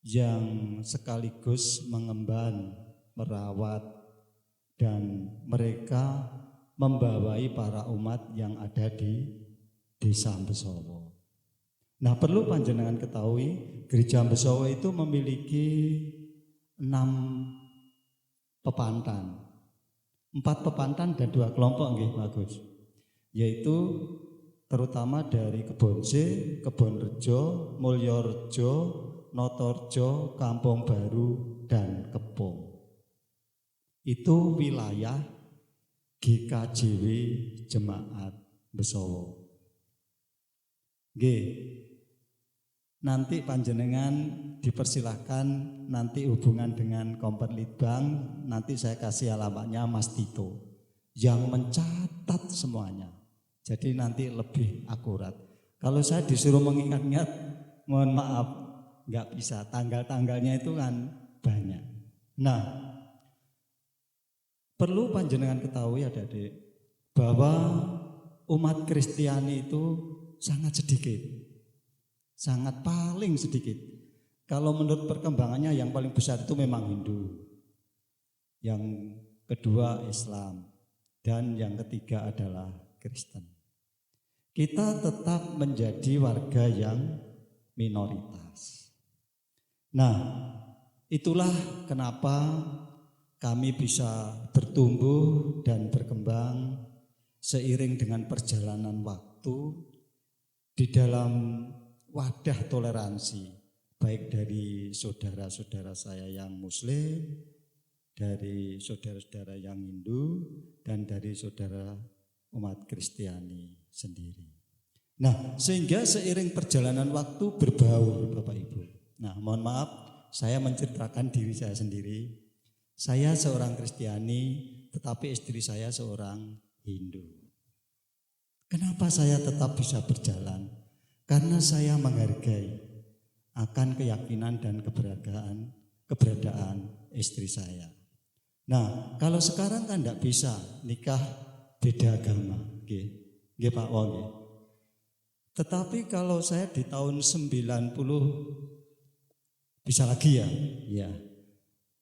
yang sekaligus mengemban, merawat, dan mereka membawai para umat yang ada di Desa Besowo. Nah, perlu panjenengan ketahui, Gereja Besowo itu memiliki 6 pepantan. 4 pepantan dan 2 kelompok nggih bagus. Yaitu terutama dari Kebonse, Kebonrejo, Mulyorejo, Notorejo, Kampung Baru, dan Kepung. Itu wilayah GKJW Jemaat Besowo. Nanti panjenengan dipersilahkan nanti hubungan dengan Komperlitbang, nanti saya kasih alamatnya Mas Tito yang mencatat semuanya. Jadi nanti lebih akurat. Kalau saya disuruh mengingat-ingat, mohon maaf, nggak bisa. Tanggal-tanggalnya itu kan banyak. Nah, perlu panjenengan ketahui adik-adik, bahwa umat Kristiani itu sangat sedikit. Sangat paling sedikit. Kalau menurut perkembangannya yang paling besar itu memang Hindu. Yang kedua Islam. Dan yang ketiga adalah Kristen. kita tetap menjadi warga yang minoritas. Nah, itulah kenapa kami bisa bertumbuh dan berkembang seiring dengan perjalanan waktu di dalam wadah toleransi, baik dari saudara-saudara saya yang Muslim, dari saudara-saudara yang Hindu, dan dari saudara umat Kristiani sendiri. Nah, sehingga seiring perjalanan waktu berbaur, Bapak Ibu. Nah, mohon maaf, saya menceritakan diri saya sendiri. Saya seorang Kristiani, tetapi istri saya seorang Hindu. Kenapa saya tetap bisa berjalan? Karena saya menghargai akan keyakinan dan keberadaan istri saya. Nah, kalau sekarang kan tidak bisa nikah beda agama, nggih Pak Wong. Tetapi kalau saya di tahun 90 bisa lagi ya.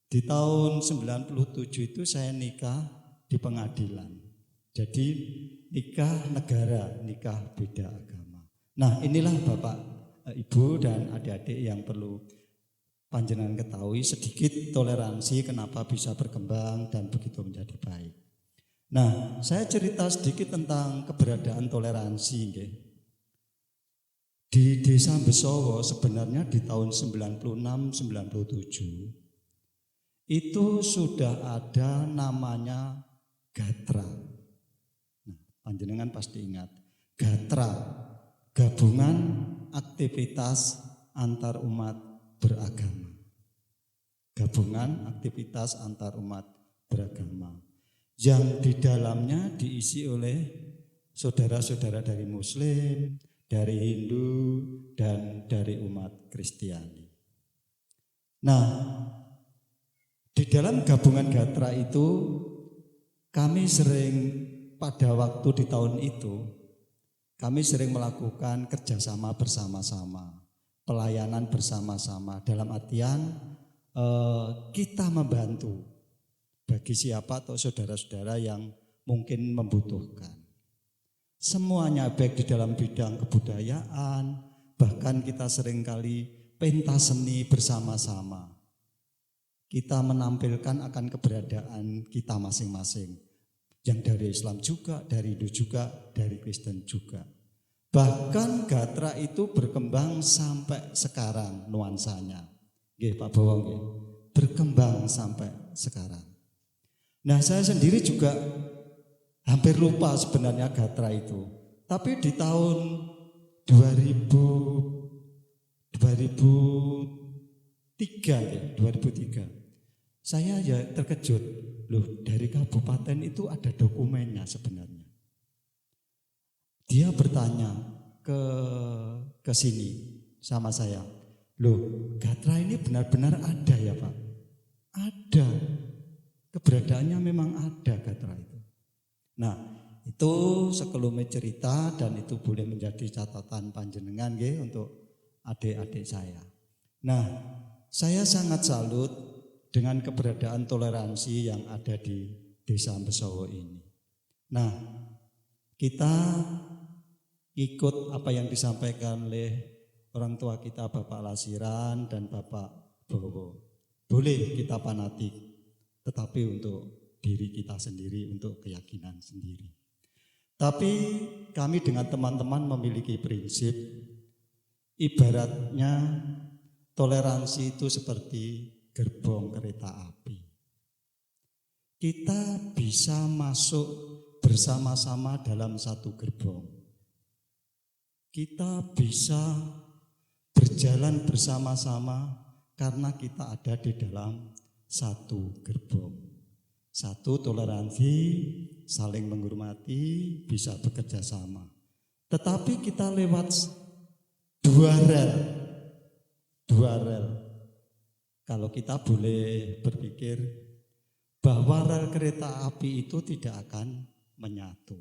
Di tahun 97 itu saya nikah di pengadilan. Jadi nikah negara, nikah beda agama. Nah, inilah Bapak, Ibu dan adik-adik yang perlu panjenengan ketahui sedikit toleransi kenapa bisa berkembang dan begitu menjadi baik. Nah, saya cerita sedikit tentang keberadaan toleransi. Di Desa Besowo sebenarnya di tahun 96-97 itu sudah ada namanya Gatra. Nah, panjenengan pasti ingat. Gatra, gabungan aktivitas antar umat beragama. Gabungan aktivitas antar umat beragama. Yang di dalamnya diisi oleh saudara-saudara dari Muslim, dari Hindu, dan dari umat Kristiani. Nah, di dalam gabungan Gatra itu kami sering pada waktu di tahun itu kami sering melakukan kerjasama bersama-sama, pelayanan bersama-sama dalam artian kita membantu bagi siapa atau saudara-saudara yang mungkin membutuhkan. Semuanya baik di dalam bidang kebudayaan, bahkan kita seringkali pentas seni bersama-sama. Kita menampilkan akan keberadaan kita masing-masing. Yang dari Islam juga, dari Hindu juga, dari Kristen juga. Bahkan Gatra itu berkembang sampai sekarang nuansanya. Nggih Pak Bawang, nggih. Berkembang sampai sekarang. Nah, saya sendiri juga hampir lupa sebenarnya Gatra itu. Tapi di tahun 2003 saya ya terkejut, loh dari kabupaten itu ada dokumennya sebenarnya. Dia bertanya ke sini sama saya, loh Gatra ini benar-benar ada ya Pak? Ada, keberadaannya memang ada Gatra itu. Nah, itu sekelumit cerita dan itu boleh menjadi catatan panjenengan nggih untuk adik-adik saya. Nah, saya sangat salut dengan keberadaan toleransi yang ada di Desa Besowo ini. Nah, kita ikut apa yang disampaikan oleh orang tua kita Bapak Lasiran dan Bapak Bowo. Boleh kita fanatik, tetapi untuk diri kita sendiri, untuk keyakinan sendiri. Tapi kami dengan teman-teman memiliki prinsip, ibaratnya toleransi itu seperti gerbong kereta api. Kita bisa masuk bersama-sama dalam satu gerbong. Kita bisa berjalan bersama-sama karena kita ada di dalam satu gerbong. Satu toleransi, saling menghormati, bisa bekerja sama. Tetapi kita lewat dua rel. Kalau kita boleh berpikir bahwa rel kereta api itu tidak akan menyatu.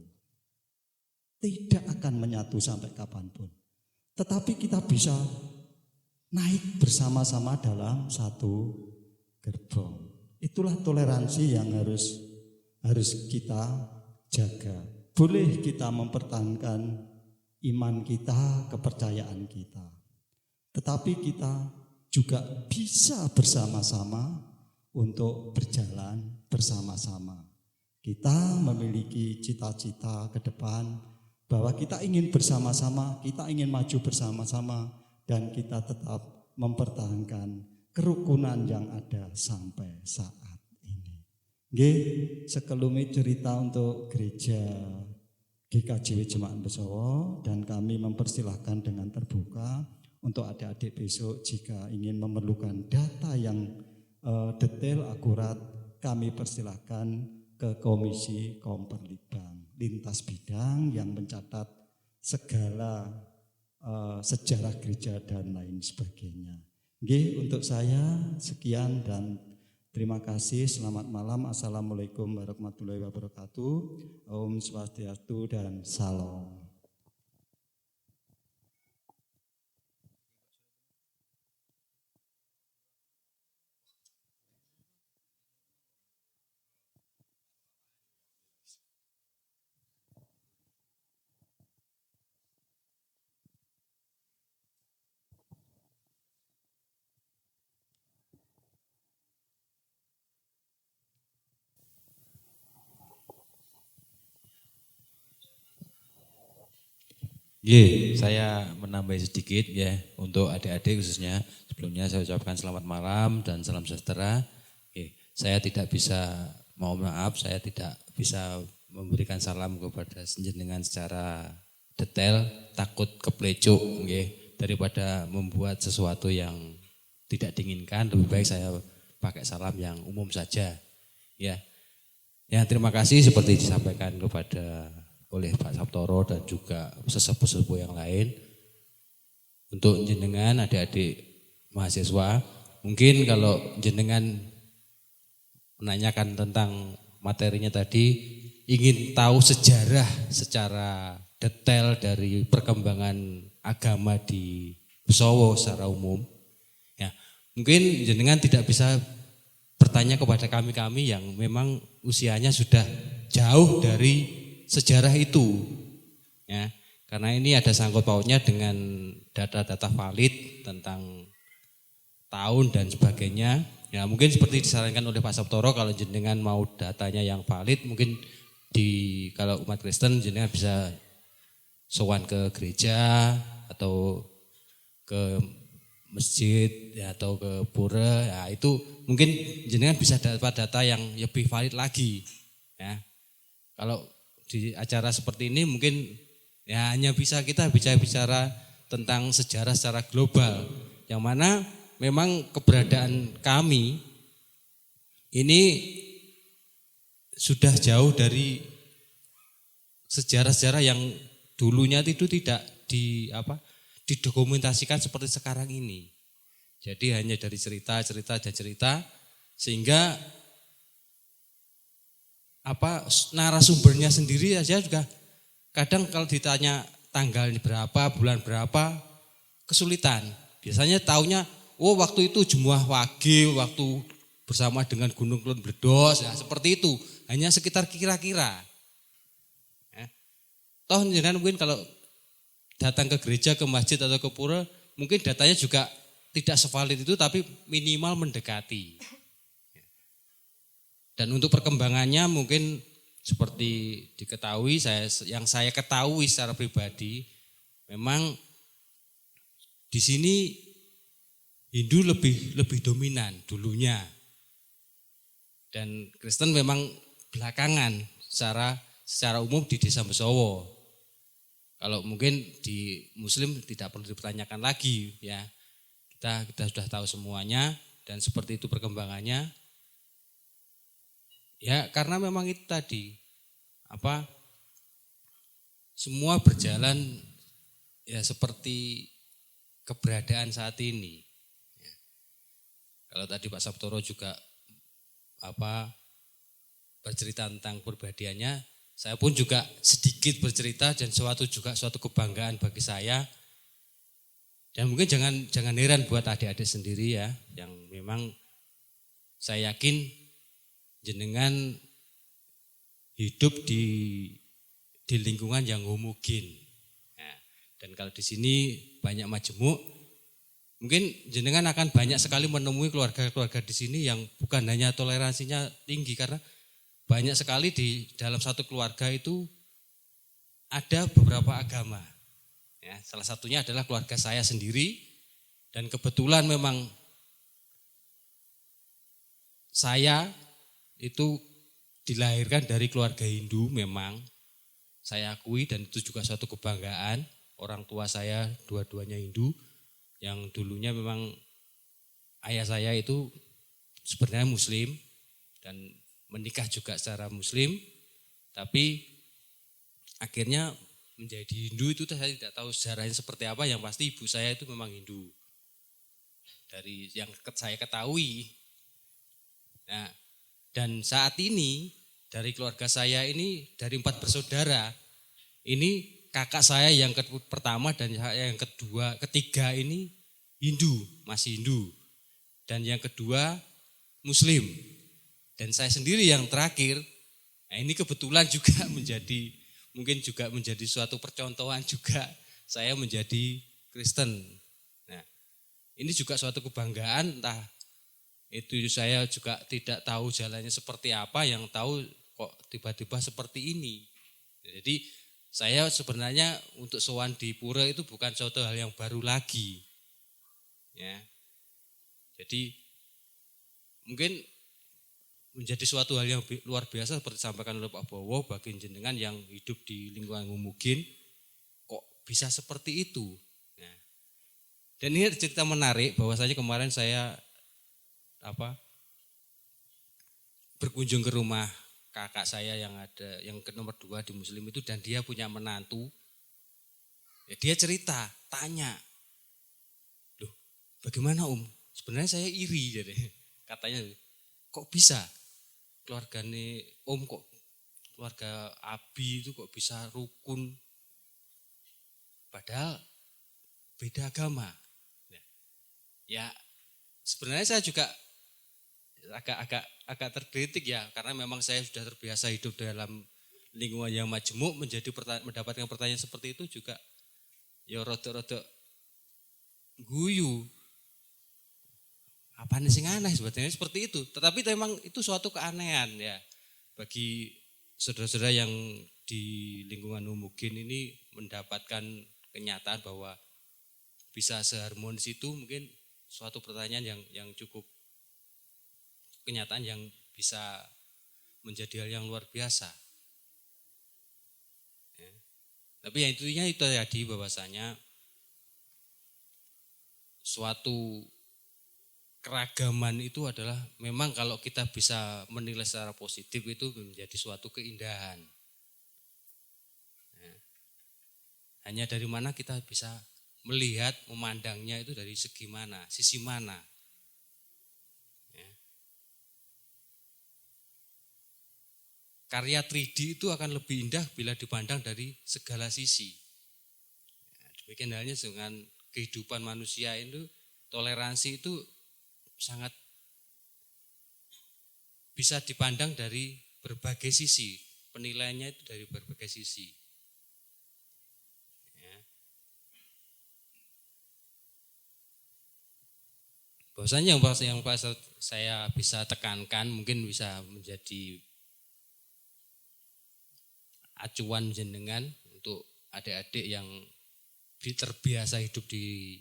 Tidak akan menyatu sampai kapanpun. Tetapi kita bisa naik bersama-sama dalam satu gerbong. Itulah toleransi yang harus kita jaga. Boleh kita mempertahankan iman kita, kepercayaan kita. Tetapi kita juga bisa bersama-sama untuk berjalan bersama-sama. Kita memiliki cita-cita ke depan bahwa kita ingin bersama-sama, kita ingin maju bersama-sama, dan kita tetap mempertahankan kerukunan yang ada sampai saat ini. Nggih, sekelumit cerita untuk gereja GKJW Jemaat Besowo, dan kami mempersilahkan dengan terbuka untuk adik-adik besok jika ingin memerlukan data yang detail, akurat, kami persilahkan ke Komisi Komperlitbang lintas bidang yang mencatat segala sejarah gereja dan lain sebagainya. Nggih, untuk saya sekian dan terima kasih. Selamat malam. Assalamualaikum warahmatullahi wabarakatuh. Om Swastiastu dan Salam. Saya menambah sedikit ya untuk adik-adik khususnya. Sebelumnya saya ucapkan selamat malam dan salam sejahtera. Saya tidak bisa, mohon maaf, saya tidak bisa memberikan salam kepada jenengan secara detail, takut keplecuk daripada membuat sesuatu yang tidak diinginkan. Lebih baik saya pakai salam yang umum saja. Ya, terima kasih seperti disampaikan kepada oleh Pak Saptoro dan juga sesepuh-sesepuh yang lain. Untuk jenengan adik-adik mahasiswa, mungkin kalau jenengan menanyakan tentang materinya tadi, ingin tahu sejarah secara detail dari perkembangan agama di Besowo secara umum, ya mungkin jenengan tidak bisa bertanya kepada kami-kami yang memang usianya sudah jauh dari sejarah itu, ya, karena ini ada sangkut pautnya dengan data-data valid tentang tahun dan sebagainya. Ya mungkin seperti disarankan oleh Pak Saptoro, kalau jenengan mau datanya yang valid, mungkin kalau umat Kristen jenengan bisa sowan ke gereja atau ke masjid ya, atau ke pura, ya itu mungkin jenengan bisa dapat data yang lebih valid lagi, ya. Kalau di acara seperti ini mungkin ya hanya kita bisa bicara tentang sejarah secara global, yang mana memang keberadaan kami ini sudah jauh dari sejarah-sejarah yang dulunya itu tidak didokumentasikan seperti sekarang ini. Jadi hanya dari cerita dan cerita, sehingga narasumbernya sendiri aja juga kadang kalau ditanya tanggal berapa, bulan berapa, kesulitan. Biasanya taunya, waktu itu Jumuah Wage, waktu bersama dengan Gunung Kelun Bledos, ya seperti itu. Hanya sekitar kira-kira. Ya. Toh jangan mungkin kalau datang ke gereja, ke masjid atau ke pura, mungkin datanya juga tidak sevalid itu, tapi minimal mendekati. Dan untuk perkembangannya mungkin seperti diketahui, yang saya ketahui secara pribadi, memang di sini Hindu lebih dominan dulunya, dan Kristen memang belakangan secara umum di Desa Besowo. Kalau mungkin di Muslim tidak perlu dipertanyakan lagi, ya kita sudah tahu semuanya dan seperti itu perkembangannya. Ya karena memang itu tadi, semua berjalan ya seperti keberadaan saat ini. Ya. Kalau tadi Pak Saptoro juga bercerita tentang perbedaiannya, saya pun juga sedikit bercerita dan suatu kebanggaan bagi saya. Dan mungkin jangan heran buat adik-adik sendiri ya, yang memang saya yakin jenengan hidup di lingkungan yang homogen. Ya. Dan kalau di sini banyak majemuk, mungkin jenengan akan banyak sekali menemui keluarga-keluarga di sini yang bukan hanya toleransinya tinggi, karena banyak sekali di dalam satu keluarga itu ada beberapa agama. Ya, salah satunya adalah keluarga saya sendiri, dan kebetulan memang saya itu dilahirkan dari keluarga Hindu, memang saya akui, dan itu juga suatu kebanggaan. Orang tua saya dua-duanya Hindu, yang dulunya memang ayah saya itu sebenarnya Muslim dan menikah juga secara Muslim, tapi akhirnya menjadi Hindu itu saya tidak tahu sejarahnya seperti apa. Yang pasti ibu saya itu memang Hindu, dari yang saya ketahui. Nah, dan saat ini dari keluarga saya ini dari 4 bersaudara, ini kakak saya yang pertama dan saya yang ketiga ini Hindu, masih Hindu. Dan yang kedua Muslim. Dan saya sendiri yang terakhir. Nah, ini kebetulan juga mungkin juga menjadi suatu percontohan juga saya menjadi Kristen. Nah, ini juga suatu kebanggaan, entah itu saya juga tidak tahu jalannya seperti apa, yang tahu kok tiba-tiba seperti ini. Jadi saya sebenarnya untuk sowan di pura itu bukan suatu hal yang baru lagi. Ya. Jadi mungkin menjadi suatu hal yang luar biasa seperti disampaikan oleh Pak Bowo bagi jenengan yang hidup di lingkungan Ngumugin, kok bisa seperti itu. Nah, dan ini cerita menarik bahwasanya kemarin saya berkunjung ke rumah kakak saya yang ke nomor 2 di Muslim itu, dan dia punya menantu. Ya, dia cerita, tanya, loh bagaimana Om? Sebenarnya saya iri, jadi katanya, kok bisa keluarga nih Om, kok keluarga Abi itu kok bisa rukun, padahal beda agama. Ya sebenarnya saya juga agak terkritik ya, karena memang saya sudah terbiasa hidup dalam lingkungan yang majemuk, mendapatkan pertanyaan seperti itu juga ya rodok-rodok guyu. Apa nih sing aneh sebetulnya seperti itu. Tetapi memang itu suatu keanehan ya bagi saudara-saudara yang di lingkungan Ngumugin ini mendapatkan kenyataan bahwa bisa seharmonis itu, mungkin suatu pertanyaan yang cukup, kenyataan yang bisa menjadi hal yang luar biasa. Ya. Tapi yang intinya itu tadi bahwasanya suatu keragaman itu adalah memang kalau kita bisa menilai secara positif itu menjadi suatu keindahan. Ya. Hanya dari mana kita bisa melihat, memandangnya itu dari segi mana, sisi mana. Ya. Karya 3D itu akan lebih indah bila dipandang dari segala sisi. Ya, demikian halnya dengan kehidupan manusia itu, toleransi itu sangat bisa dipandang dari berbagai sisi, penilaiannya itu dari berbagai sisi. Ya. Bahwasanya yang saya bisa tekankan, mungkin bisa menjadi acuan jenengan untuk adik-adik yang terbiasa hidup di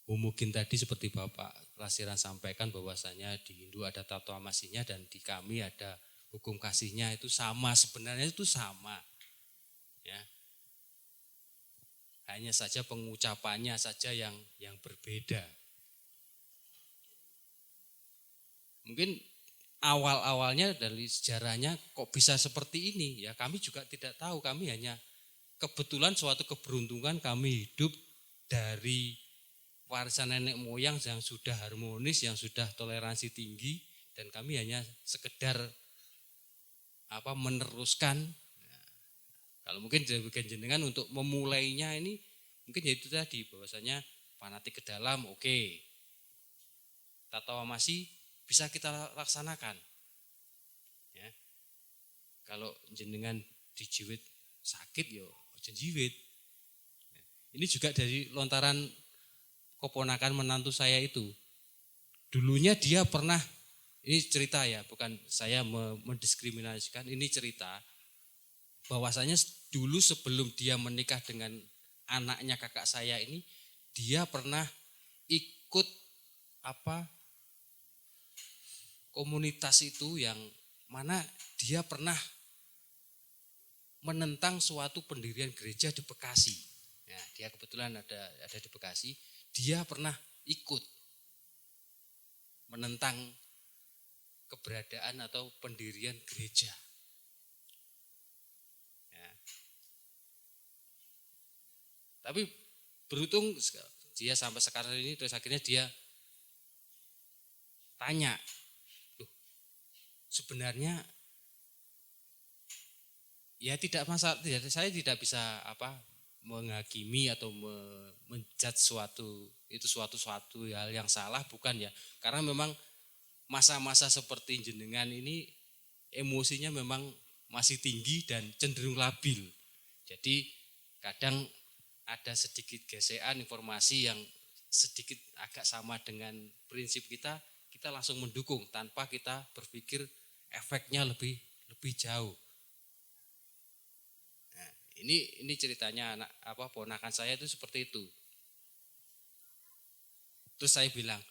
Ngumugin tadi, seperti Bapak Lasiran sampaikan bahwasanya di Hindu ada tato amasinya dan di kami ada hukum kasihnya, itu sama, sebenarnya itu sama. Ya. Hanya saja pengucapannya saja yang berbeda. Mungkin awal-awalnya dari sejarahnya kok bisa seperti ini, ya kami juga tidak tahu. Kami hanya kebetulan suatu keberuntungan kami hidup dari warisan nenek moyang yang sudah harmonis, yang sudah toleransi tinggi, dan kami hanya sekedar meneruskan. Nah, kalau mungkin dari bagian jenengan untuk memulainya ini mungkin ya itu tadi, bahwasanya fanatik ke dalam, oke. Tato amasi bisa kita laksanakan. Ya. Kalau jenengan dijiwit sakit, yo aja jiwit. Ini juga dari lontaran keponakan menantu saya itu. Dulunya dia pernah, ini cerita ya, bukan saya mendiskriminasikan, ini cerita bahwasanya dulu sebelum dia menikah dengan anaknya kakak saya ini, dia pernah ikut komunitas itu yang mana dia pernah menentang suatu pendirian gereja di Bekasi. Ya, dia kebetulan ada di Bekasi, dia pernah ikut menentang keberadaan atau pendirian gereja. Ya. Tapi beruntung dia sampai sekarang ini, terus akhirnya dia tanya, loh, sebenarnya ya tidak masalah, saya tidak bisa menghakimi atau menjudge suatu hal yang salah, bukan ya. Karena memang masa-masa seperti jenengan ini emosinya memang masih tinggi dan cenderung labil. Jadi kadang ada sedikit gesekan informasi yang sedikit agak sama dengan prinsip kita langsung mendukung tanpa kita berpikir efeknya lebih jauh. Ini ceritanya ponakan saya itu seperti itu. Terus saya bilang,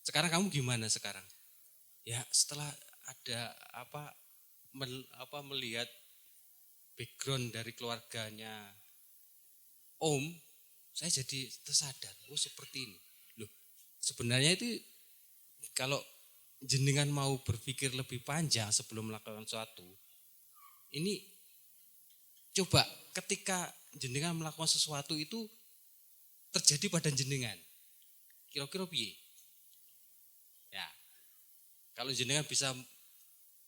sekarang kamu gimana sekarang? Ya setelah ada melihat background dari keluarganya Om, saya jadi tersadar, oh seperti ini. Loh, sebenarnya itu kalau jenengan mau berpikir lebih panjang sebelum melakukan sesuatu, ini coba ketika jenengan melakukan sesuatu itu terjadi pada jenengan, kira-kira piye? Ya, kalau jenengan bisa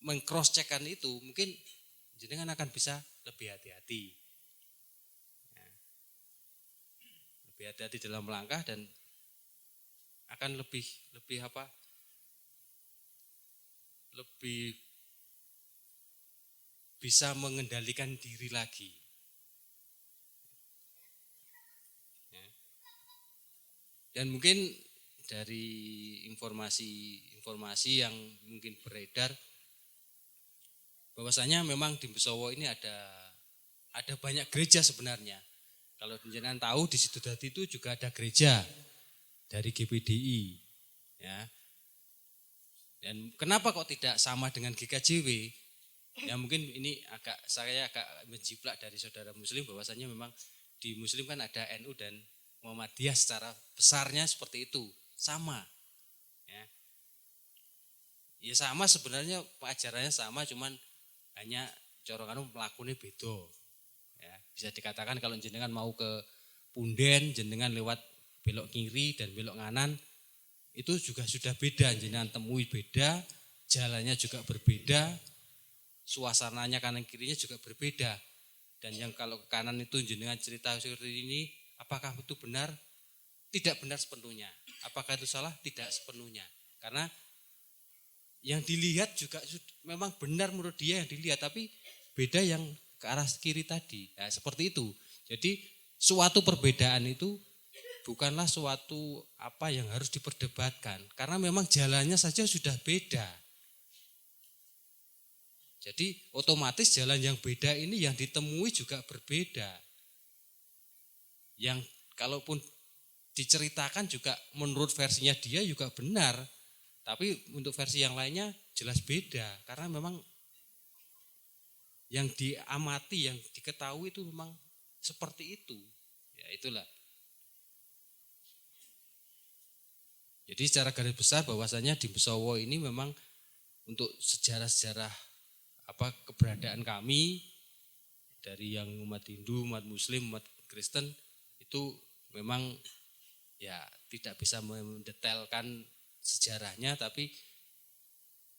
meng-cross check-kan itu, mungkin jenengan akan bisa lebih hati-hati. Ya, lebih hati-hati dalam melangkah dan akan lebih bisa mengendalikan diri lagi. Ya. Dan mungkin dari informasi yang mungkin beredar, bahwasanya memang di Besowo ini ada banyak gereja sebenarnya. Kalau jenengan tahu di Situdadi itu juga ada gereja dari GPDI. Ya. Dan kenapa kok tidak sama dengan GKJW? Ya mungkin ini saya agak menjiplak dari saudara Muslim, bahwasanya memang di Muslim kan ada NU dan Muhammadiyah secara besarnya seperti itu, sama. Ya sama sebenarnya, ajarannya sama, cuman hanya corongan melakukannya beda. Ya, bisa dikatakan kalau jenengan mau ke Punden, jenengan lewat belok kiri dan belok kanan, itu juga sudah beda, jenengan temui beda, jalannya juga berbeda, suasananya kanan kirinya juga berbeda. Dan yang kalau ke kanan itu jenengan cerita seperti ini, apakah itu benar? Tidak benar sepenuhnya. Apakah itu salah? Tidak sepenuhnya. Karena yang dilihat juga memang benar menurut dia yang dilihat, tapi beda yang ke arah kiri tadi. Nah, seperti itu. Jadi suatu perbedaan itu bukanlah suatu yang harus diperdebatkan, karena memang jalannya saja sudah beda. Jadi otomatis jalan yang beda ini yang ditemui juga berbeda. Yang kalaupun diceritakan juga menurut versinya dia juga benar, tapi untuk versi yang lainnya jelas beda, karena memang yang diamati, yang diketahui itu memang seperti itu. Ya itulah. Jadi secara garis besar bahwasanya di Besowo ini memang untuk sejarah-sejarah keberadaan kami dari yang umat Hindu, umat Muslim, umat Kristen itu memang ya tidak bisa mendetailkan sejarahnya, tapi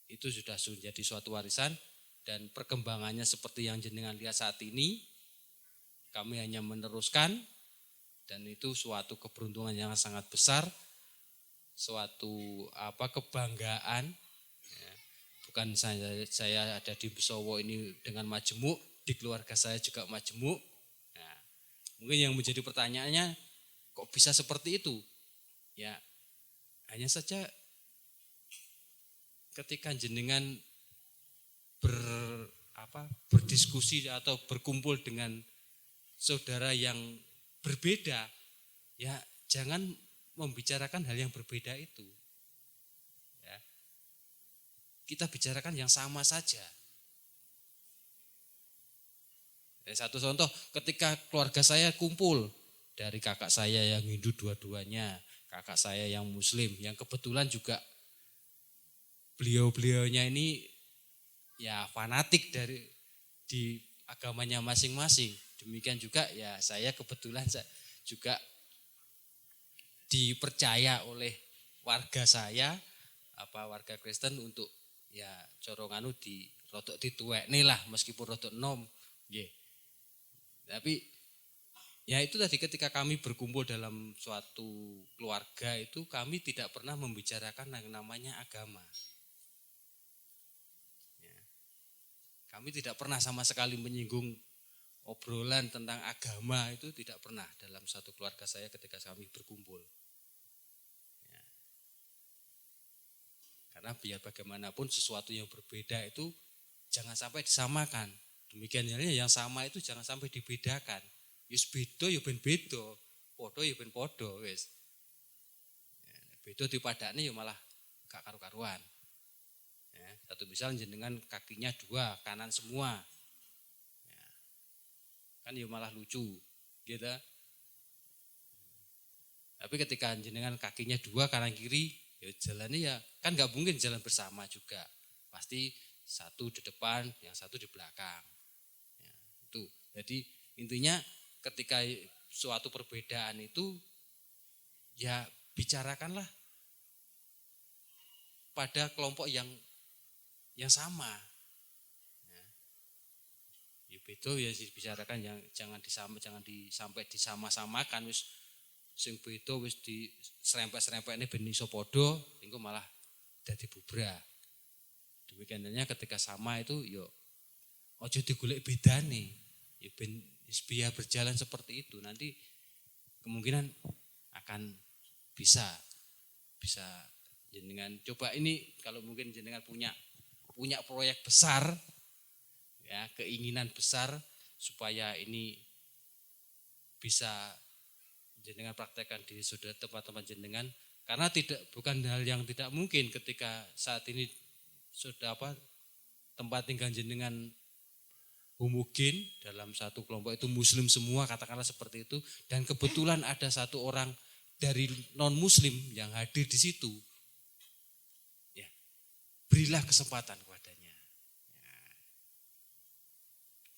itu sudah menjadi suatu warisan dan perkembangannya seperti yang jenengan lihat saat ini, kami hanya meneruskan, dan itu suatu keberuntungan yang sangat besar, suatu kebanggaan. Bukan saya ada di Besowo ini dengan majemuk, di keluarga saya juga majemuk. Nah, Mungkin yang menjadi pertanyaannya, kok bisa seperti itu? Ya, hanya saja ketika jenengan berdiskusi atau berkumpul dengan saudara yang berbeda, ya jangan membicarakan hal yang berbeda itu. Ya, kita bicarakan yang sama saja. Satu contoh, ketika keluarga saya kumpul, dari kakak saya yang Hindu dua-duanya, kakak saya yang Muslim, yang kebetulan juga beliau-beliaunya ini ya fanatik di agamanya masing-masing. Demikian juga ya saya kebetulan juga dipercaya oleh warga saya, warga Kristen untuk ya coronganu di rodok dituwekne lah meskipun rodok nom. Nggih. Tapi ya itu tadi ketika kami berkumpul dalam suatu keluarga itu kami tidak pernah membicarakan yang namanya agama. Ya. Kami tidak pernah sama sekali menyinggung obrolan tentang agama itu tidak pernah dalam satu keluarga saya ketika kami berkumpul. Ya. Karena biar bagaimanapun sesuatu yang berbeda itu jangan sampai disamakan. Demikian halnya yang sama itu jangan sampai dibedakan. Yus beda ya ben beda, podo ya ben podo wis. Beda dipadakne ya malah gak karu-karuan. Ya, satu misal jenengan kakinya 2, kanan semua. Ya, kan ya malah lucu, gitu. Tapi ketika jenengan kakinya 2 kanan kiri, ya jalannya ya kan gak mungkin jalan bersama juga. Pasti satu di depan, yang satu di belakang. Ya, itu. Jadi intinya ketika suatu perbedaan itu ya bicarakanlah pada kelompok yang sama. Ya beda ya dibicarakan yang jangan sampai disama-samakan wis sing beda wis di serempet-serempetne ben iso padha engko malah dadi bubrah. Demikiannya ketika sama itu yo aja digolek bedane. Ya ben biar berjalan seperti itu nanti kemungkinan akan bisa jenengan coba ini kalau mungkin jenengan punya proyek besar ya keinginan besar supaya ini bisa jenengan praktekkan di saudara tempat-tempat jenengan karena bukan hal yang tidak mungkin ketika saat ini sudah tempat tinggal jenengan homogen dalam satu kelompok itu muslim semua katakanlah seperti itu dan kebetulan ada satu orang dari non muslim yang hadir di situ ya berilah kesempatan kepadanya ya,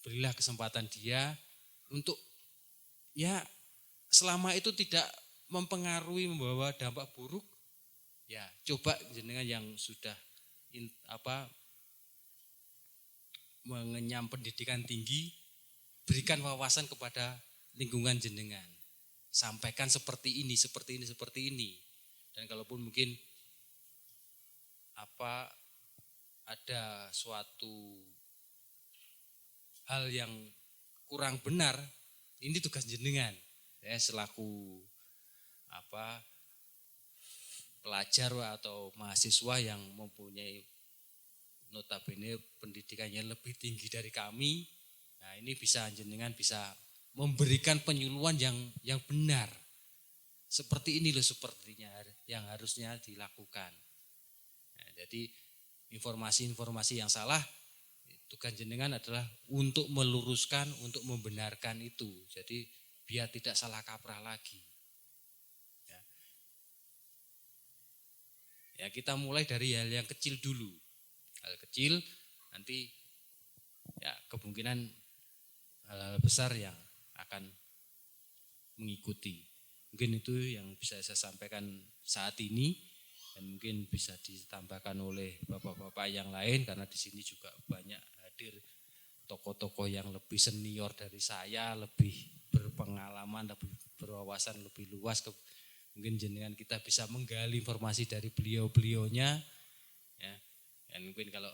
berilah kesempatan dia untuk ya selama itu tidak mempengaruhi membawa dampak buruk ya coba jenengan yang sudah mengenyam pendidikan tinggi, berikan wawasan kepada lingkungan jenengan. Sampaikan seperti ini. Dan kalaupun mungkin ada suatu hal yang kurang benar, ini tugas jenengan. Saya selaku pelajar atau mahasiswa yang mempunyai notabene pendidikannya lebih tinggi dari kami. Nah, ini jenengan bisa memberikan penyuluhan yang benar. Seperti ini loh sepertinya yang harusnya dilakukan. Nah, jadi informasi-informasi yang salah tugas jenengan adalah untuk meluruskan, untuk membenarkan itu. Jadi biar tidak salah kaprah lagi. Ya kita mulai dari hal yang kecil dulu. Hal kecil nanti ya kemungkinan hal besar yang akan mengikuti. Mungkin itu yang bisa saya sampaikan saat ini dan mungkin bisa ditambahkan oleh bapak-bapak yang lain karena di sini juga banyak hadir tokoh-tokoh yang lebih senior dari saya, lebih berpengalaman, lebih berwawasan lebih luas. Mungkin jenengan kita bisa menggali informasi dari beliau-beliaunya ya. Dan mungkin kalau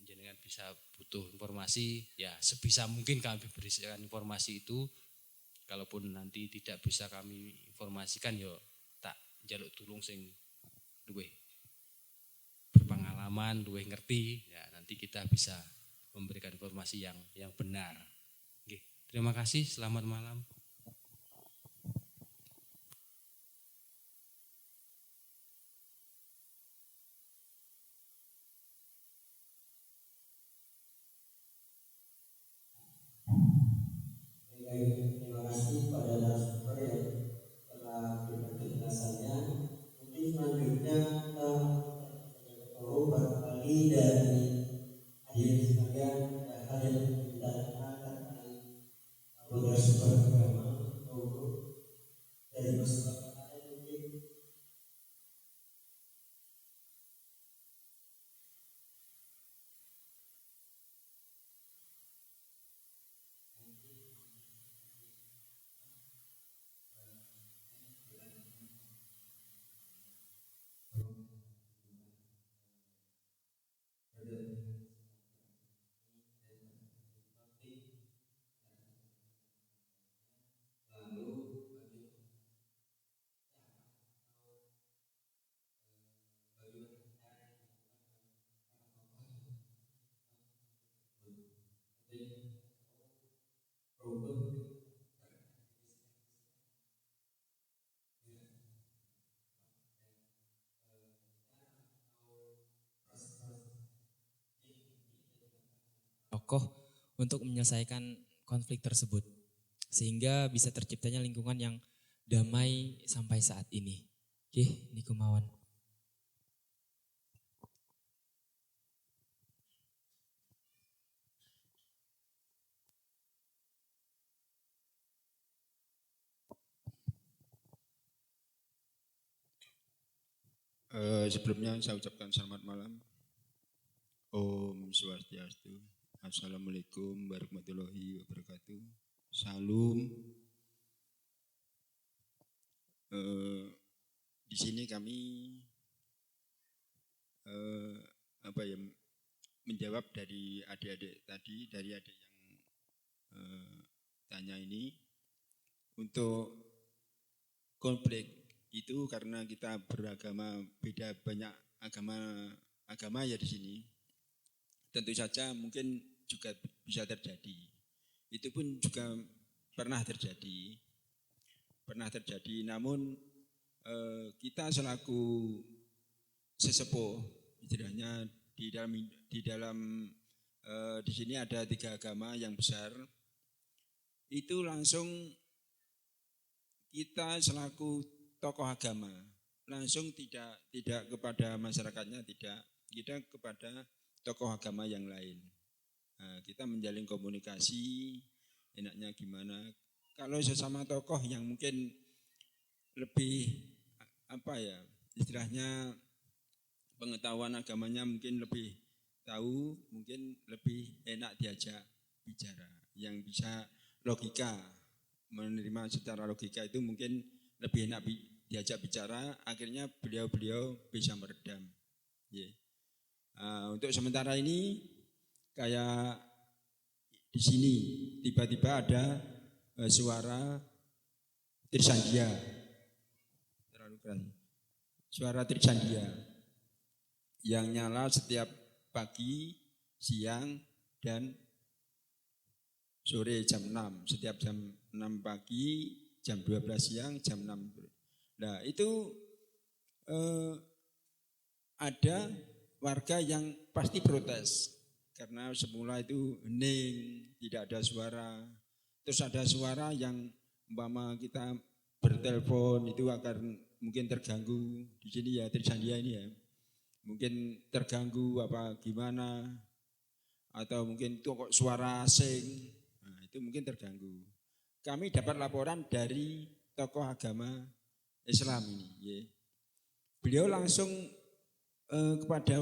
jenengan bisa butuh informasi, ya sebisa mungkin kami berikan informasi itu. Kalaupun nanti tidak bisa kami informasikan yo tak njaluk tulung sing luwih berpengalaman, luwih ngerti, ya nanti kita bisa memberikan informasi yang benar. Oke, terima kasih, selamat malam. Terima kasih kepada narasumber yang telah memberikan penjelasannya. Mungkin selanjutnya kita barangkali dari hadirin sekalian ada hal yang ingin ditanyakan terkait beberapa sumber agama atau dari masyarakat ada mungkin. Tokoh untuk menyelesaikan konflik tersebut sehingga bisa terciptanya lingkungan yang damai sampai saat ini. Oke, niku mawon. Sebelumnya saya ucapkan selamat malam. Om Swastiastu. Assalamualaikum warahmatullahi wabarakatuh. Salam. Di sini kami menjawab dari adik-adik tadi, dari adik yang tanya ini, untuk konflik itu karena kita beragama beda, banyak agama ya di sini. Tentu saja mungkin juga bisa terjadi. Itu pun juga pernah terjadi. Namun kita selaku sesepuh, istilahnya di sini ada 3 agama yang besar. Itu langsung kita selaku tokoh agama langsung tidak kepada masyarakatnya, tidak, kita kepada tokoh agama yang lain. Nah, kita menjalin komunikasi, enaknya gimana. Kalau sesama tokoh yang mungkin lebih istilahnya pengetahuan agamanya mungkin lebih tahu, mungkin lebih enak diajak bicara, yang bisa logika, menerima secara logika itu mungkin lebih enak diajak bicara, akhirnya beliau bisa meredam. Yeah. Untuk sementara ini kayak di sini tiba-tiba ada suara Trisandia, terlalu keras. Suara Trisandia yang nyala setiap pagi, siang, dan sore jam 6. Setiap jam 6 pagi, jam 12 siang, jam 6. Nah itu ada warga yang pasti protes. Karena semula itu hening, tidak ada suara. Terus ada suara yang umpama kita bertelepon itu akan mungkin terganggu. Di sini ya Trisandia ini ya. Mungkin terganggu apa gimana. Atau mungkin itu kok suara asing. Nah itu mungkin terganggu. Kami dapat laporan dari tokoh agama Islam ini. Ya. Beliau langsung kepada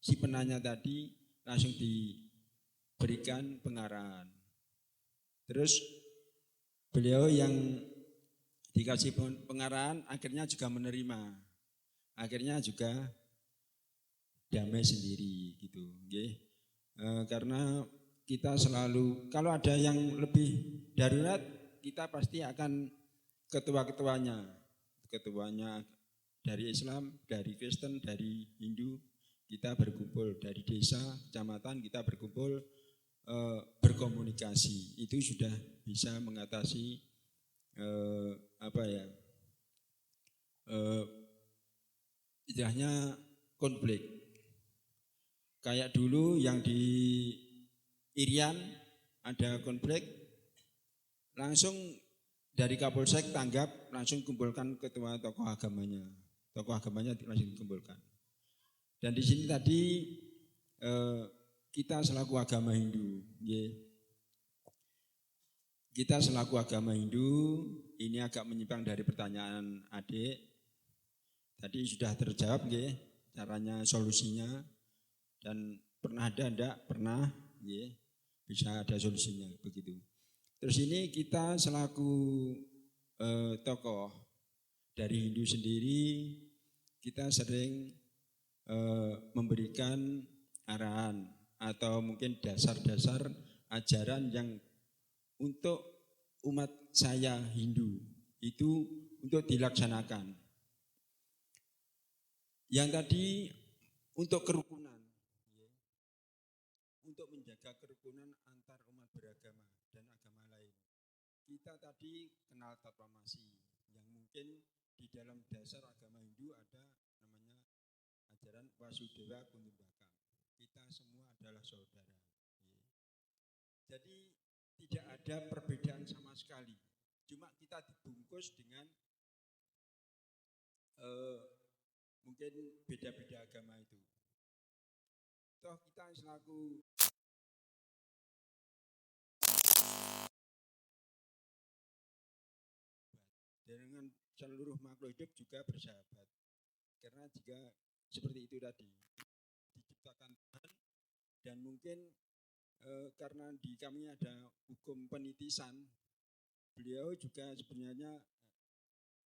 si penanya tadi langsung diberikan pengarahan. Terus beliau yang dikasih pengarahan akhirnya juga menerima. Akhirnya juga damai sendiri gitu. Okay. Karena kita selalu, kalau ada yang lebih darurat, kita pasti akan ketuanya dari Islam, dari Kristen, dari Hindu, kita berkumpul, dari desa, kecamatan kita berkumpul, berkomunikasi. Itu sudah bisa mengatasi istilahnya konflik. Kayak dulu yang di Irian ada konflik, langsung dari Kapolsek tanggap, langsung kumpulkan ketua tokoh agamanya langsung dikumpulkan. Dan di sini tadi kita selaku agama Hindu, kita selaku agama Hindu ini agak menyimpang dari pertanyaan adik. Tadi sudah terjawab, caranya, solusinya, dan pernah ada enggak? Pernah, bisa ada solusinya begitu. Terus ini kita selaku tokoh dari Hindu sendiri, kita sering memberikan arahan atau mungkin dasar-dasar ajaran yang untuk umat saya Hindu itu untuk dilaksanakan. Yang tadi untuk kerukunan, untuk menjaga kerukunan antar umat beragama dan agama lain. Kita tadi kenal tatwamasi, yang mungkin di dalam dasar agama Hindu ada namanya ajaran Wasudewa Kutumbaka. Kita semua adalah saudara. Jadi tidak ada perbedaan sama sekali. Cuma kita dibungkus dengan mungkin beda-beda agama itu. Toh kita selaku dengan seluruh makhluk hidup juga bersahabat. Karena jika seperti itu tadi diciptakan Tuhan, dan mungkin karena di kami ada hukum penitisan, beliau juga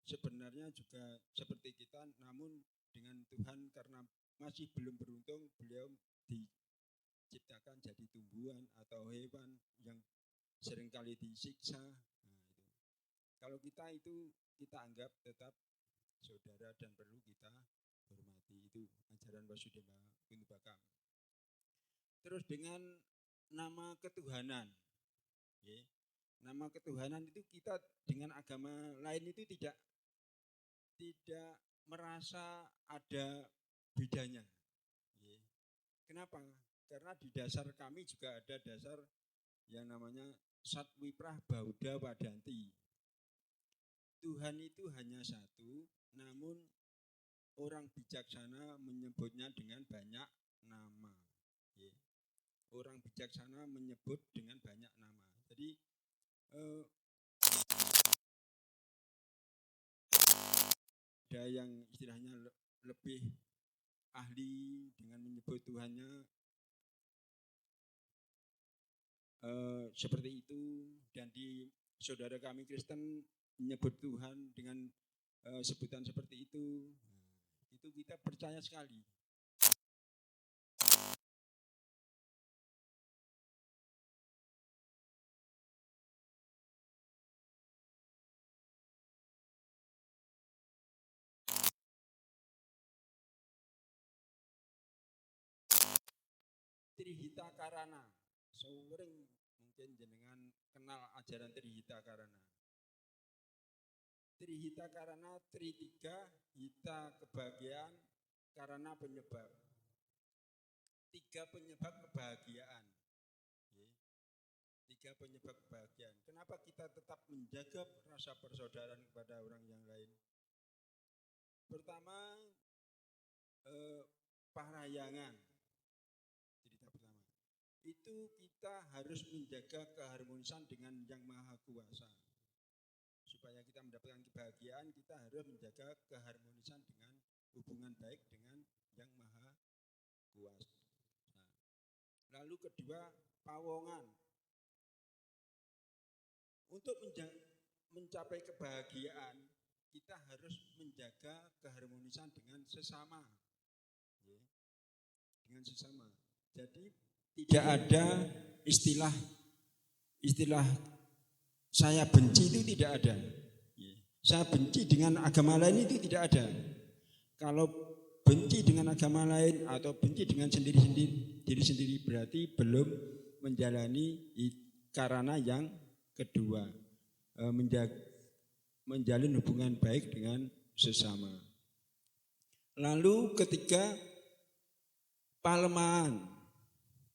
sebenarnya juga seperti kita, namun dengan Tuhan karena masih belum beruntung, beliau diciptakan jadi tumbuhan atau hewan yang seringkali disiksa. Kalau kita itu kita anggap tetap saudara dan perlu kita hormati. Itu ajaran Wasudewa Kutumbaka. Terus dengan nama ketuhanan, nama ketuhanan itu kita dengan agama lain itu tidak merasa ada bedanya. Kenapa? Karena di dasar kami juga ada dasar yang namanya Satwiprah Bauda Wadanti. Tuhan itu hanya satu, namun orang bijaksana menyebutnya dengan banyak nama. Orang bijaksana menyebut dengan banyak nama. Jadi ada yang istilahnya lebih ahli dengan menyebut Tuhannya seperti itu, dan di saudara kami Kristen menyebut Tuhan dengan sebutan seperti itu kita percaya sekali. Trihita Karana, sering mungkin jenengan kenal ajaran Trihita Karana. Trihita Karana, Tritiga, Hita kebahagiaan, Karana penyebab. 3 penyebab kebahagiaan. 3 penyebab kebahagiaan. Kenapa kita tetap menjaga rasa persaudaraan kepada orang yang lain? Pertama, Parahyangan. Cerita pertama. Itu kita harus menjaga keharmonisan dengan Yang Maha Kuasa. Supaya kita mendapatkan kebahagiaan, kita harus menjaga keharmonisan dengan hubungan baik dengan Yang Maha Kuasa. Lalu kedua, Pawongan. Untuk mencapai kebahagiaan, kita harus menjaga keharmonisan dengan sesama. Dengan sesama. Jadi tidak ada istilah saya benci itu tidak ada. Saya benci dengan agama lain itu tidak ada. Kalau benci dengan agama lain atau benci dengan diri sendiri berarti belum menjalani karena yang kedua, menjalin hubungan baik dengan sesama. Lalu ketiga, palemaan.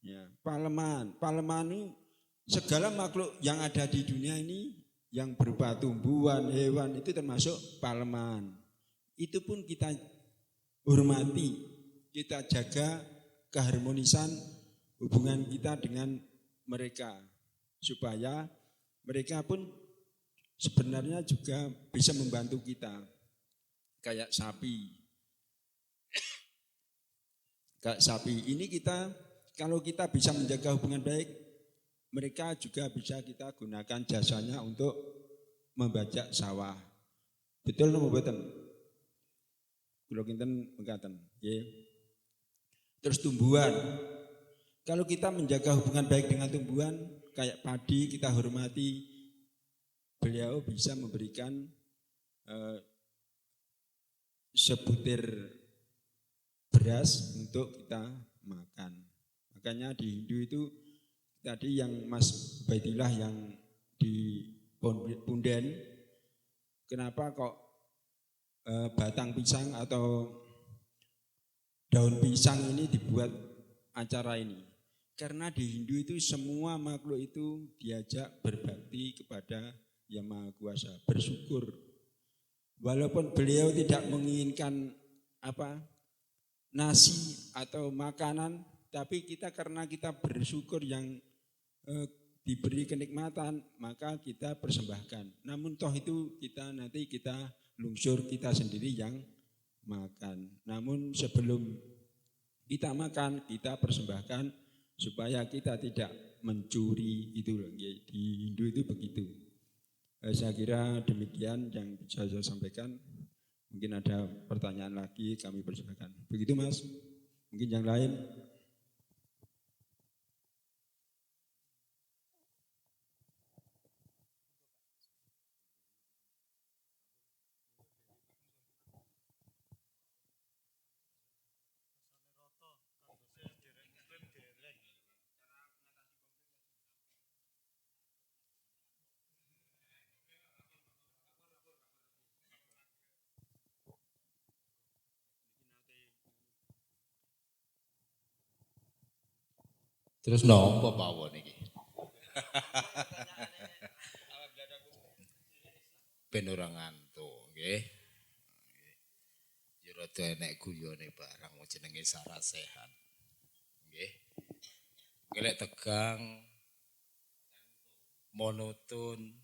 Ya, palemaan itu segala makhluk yang ada di dunia ini yang berupa tumbuhan, hewan itu termasuk palemaan. Itu pun kita hormati, kita jaga keharmonisan hubungan kita dengan mereka supaya mereka pun sebenarnya juga bisa membantu kita. Kayak sapi. Kayak sapi ini kalau kita bisa menjaga hubungan baik, mereka juga bisa kita gunakan jasanya untuk membajak sawah. Betul napa mboten? Kula kinten mekaten, nggih. Terus tumbuhan. Kalau kita menjaga hubungan baik dengan tumbuhan, kayak padi kita hormati, beliau bisa memberikan sebutir beras untuk kita makan. Makanya di Hindu itu tadi yang Mas Ubaidillah yang di Punden, kenapa kok batang pisang atau daun pisang ini dibuat acara ini? Karena di Hindu itu semua makhluk itu diajak berbakti kepada Yang Maha Kuasa, bersyukur. Walaupun beliau tidak menginginkan nasi atau makanan, tapi karena kita bersyukur yang diberi kenikmatan, maka kita persembahkan. Namun toh itu nanti kita lungsur, kita sendiri yang makan. Namun sebelum kita makan, kita persembahkan supaya kita tidak mencuri itu loh. Di Hindu itu begitu. Saya kira demikian yang bisa saya sampaikan. Mungkin ada pertanyaan lagi, kami persilakan. Begitu Mas. Mungkin yang lain. Terus nopo pawon iki? Ben ora ngantuk, nggih. Ya rada enek guyone barang jenenge sarasehan. Nggih. Ngelek tegang monoton.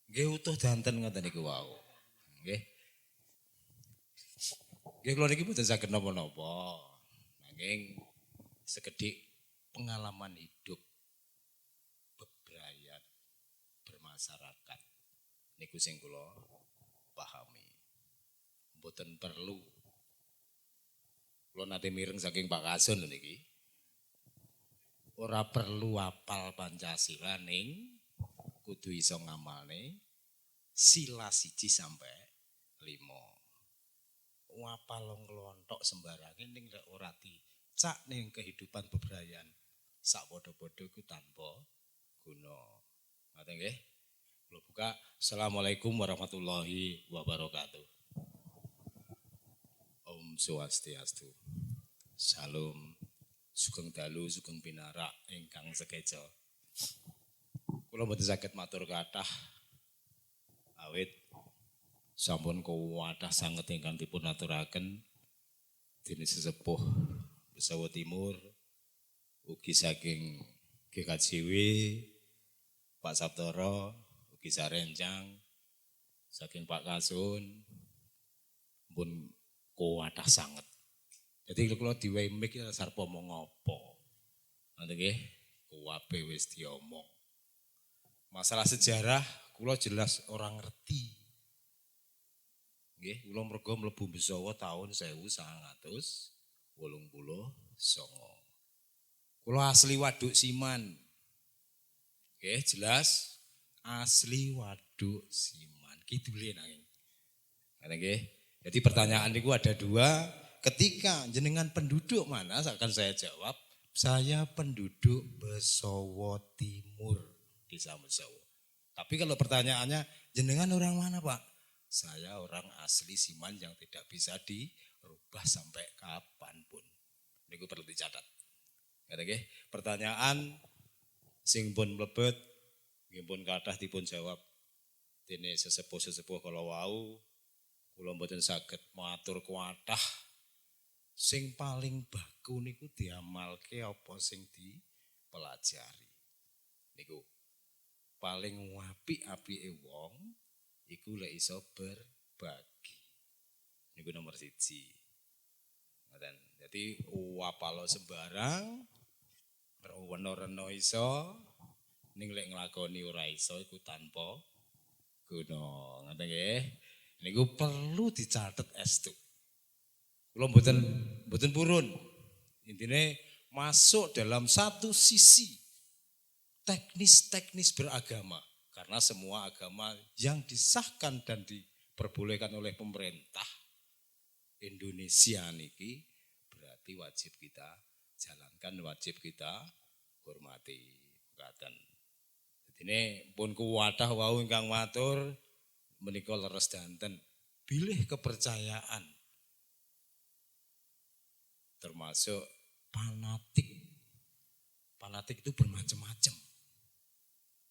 Nggih utuh danten ngoten niku wau. Nggih. Nggih kula niki mboten saged napa-napa. Nanging sekedhik pengalaman hidup bebrayan bermasyarakat niku sing kula pahami. Mboten perlu kula nate mireng saking Pak Kasun niki. Ora perlu apal Pancasila ning kudu iso ngamalne sila 1 sampai 5. Apal nglontok sembarangan ning ora dicak ning kehidupan bebrayan. Sak podo-podo ku tanpa guna. Ngoten nggih. Kula buka. Assalamualaikum warahmatullahi wabarakatuh. Om Swastiastu. Salam. Sugeng dalu, sugeng pinarak ingkang sekeca. Kula mboten saged matur kathah awit sampun kuwathah sanget ingkang dipun aturaken dening sesepuh Besawa Timur. Ugi saking GKJW, Pak Sabtoro, ugi sarencang, saking Pak Kasun, pun kuwathah sanget. Jadi kalau diwehi mik sarpa omong apa. Nanti nggih, kuwabe wis diomong. Masalah sejarah kula jelas orang ngerti. Nggih, kula mergo mlebu Besawa tahun 1989. Kula asli Waduk Siman, Oke, jelas asli waduk Siman. Kidule nanging. Oke. Jadi pertanyaan itu ada dua. Ketika jenengan penduduk mana? Akan saya jawab. Saya penduduk Besowo Timur, Desa Besowo. Tapi kalau pertanyaannya, jenengan orang mana Pak? Saya orang asli Siman yang tidak bisa dirubah sampai kapanpun. Ini perlu dicatat. Oke. Pertanyaan sing pun mlebet, nggih pun kathah dipun jawab. Dene sesepuh-sesepuh kalau wau kula mboten saged matur kuwathah. Sing paling baku niku diamalke apa sing dipelajari. Niku paling apik-apike wong iku lek iso berbagi. Niku nomor 1. Ngoten. Dadi wapalo sembarang, reno iso, ning lek nglakoni ora iso iku tanpa guna. Ngoten nggih. Niku perlu dicatet estu. Kula mboten purun. Intine masuk dalam satu sisi teknis-teknis beragama. Karena semua agama yang disahkan dan diperbolehkan oleh pemerintah Indonesia niki berarti wajib kita jalankan, wajib kita hormati. Ngaten. Dene pun kuwathah wau ingkang matur menika leres danten bilih kepercayaan termasuk fanatik. Fanatik itu bermacam-macam.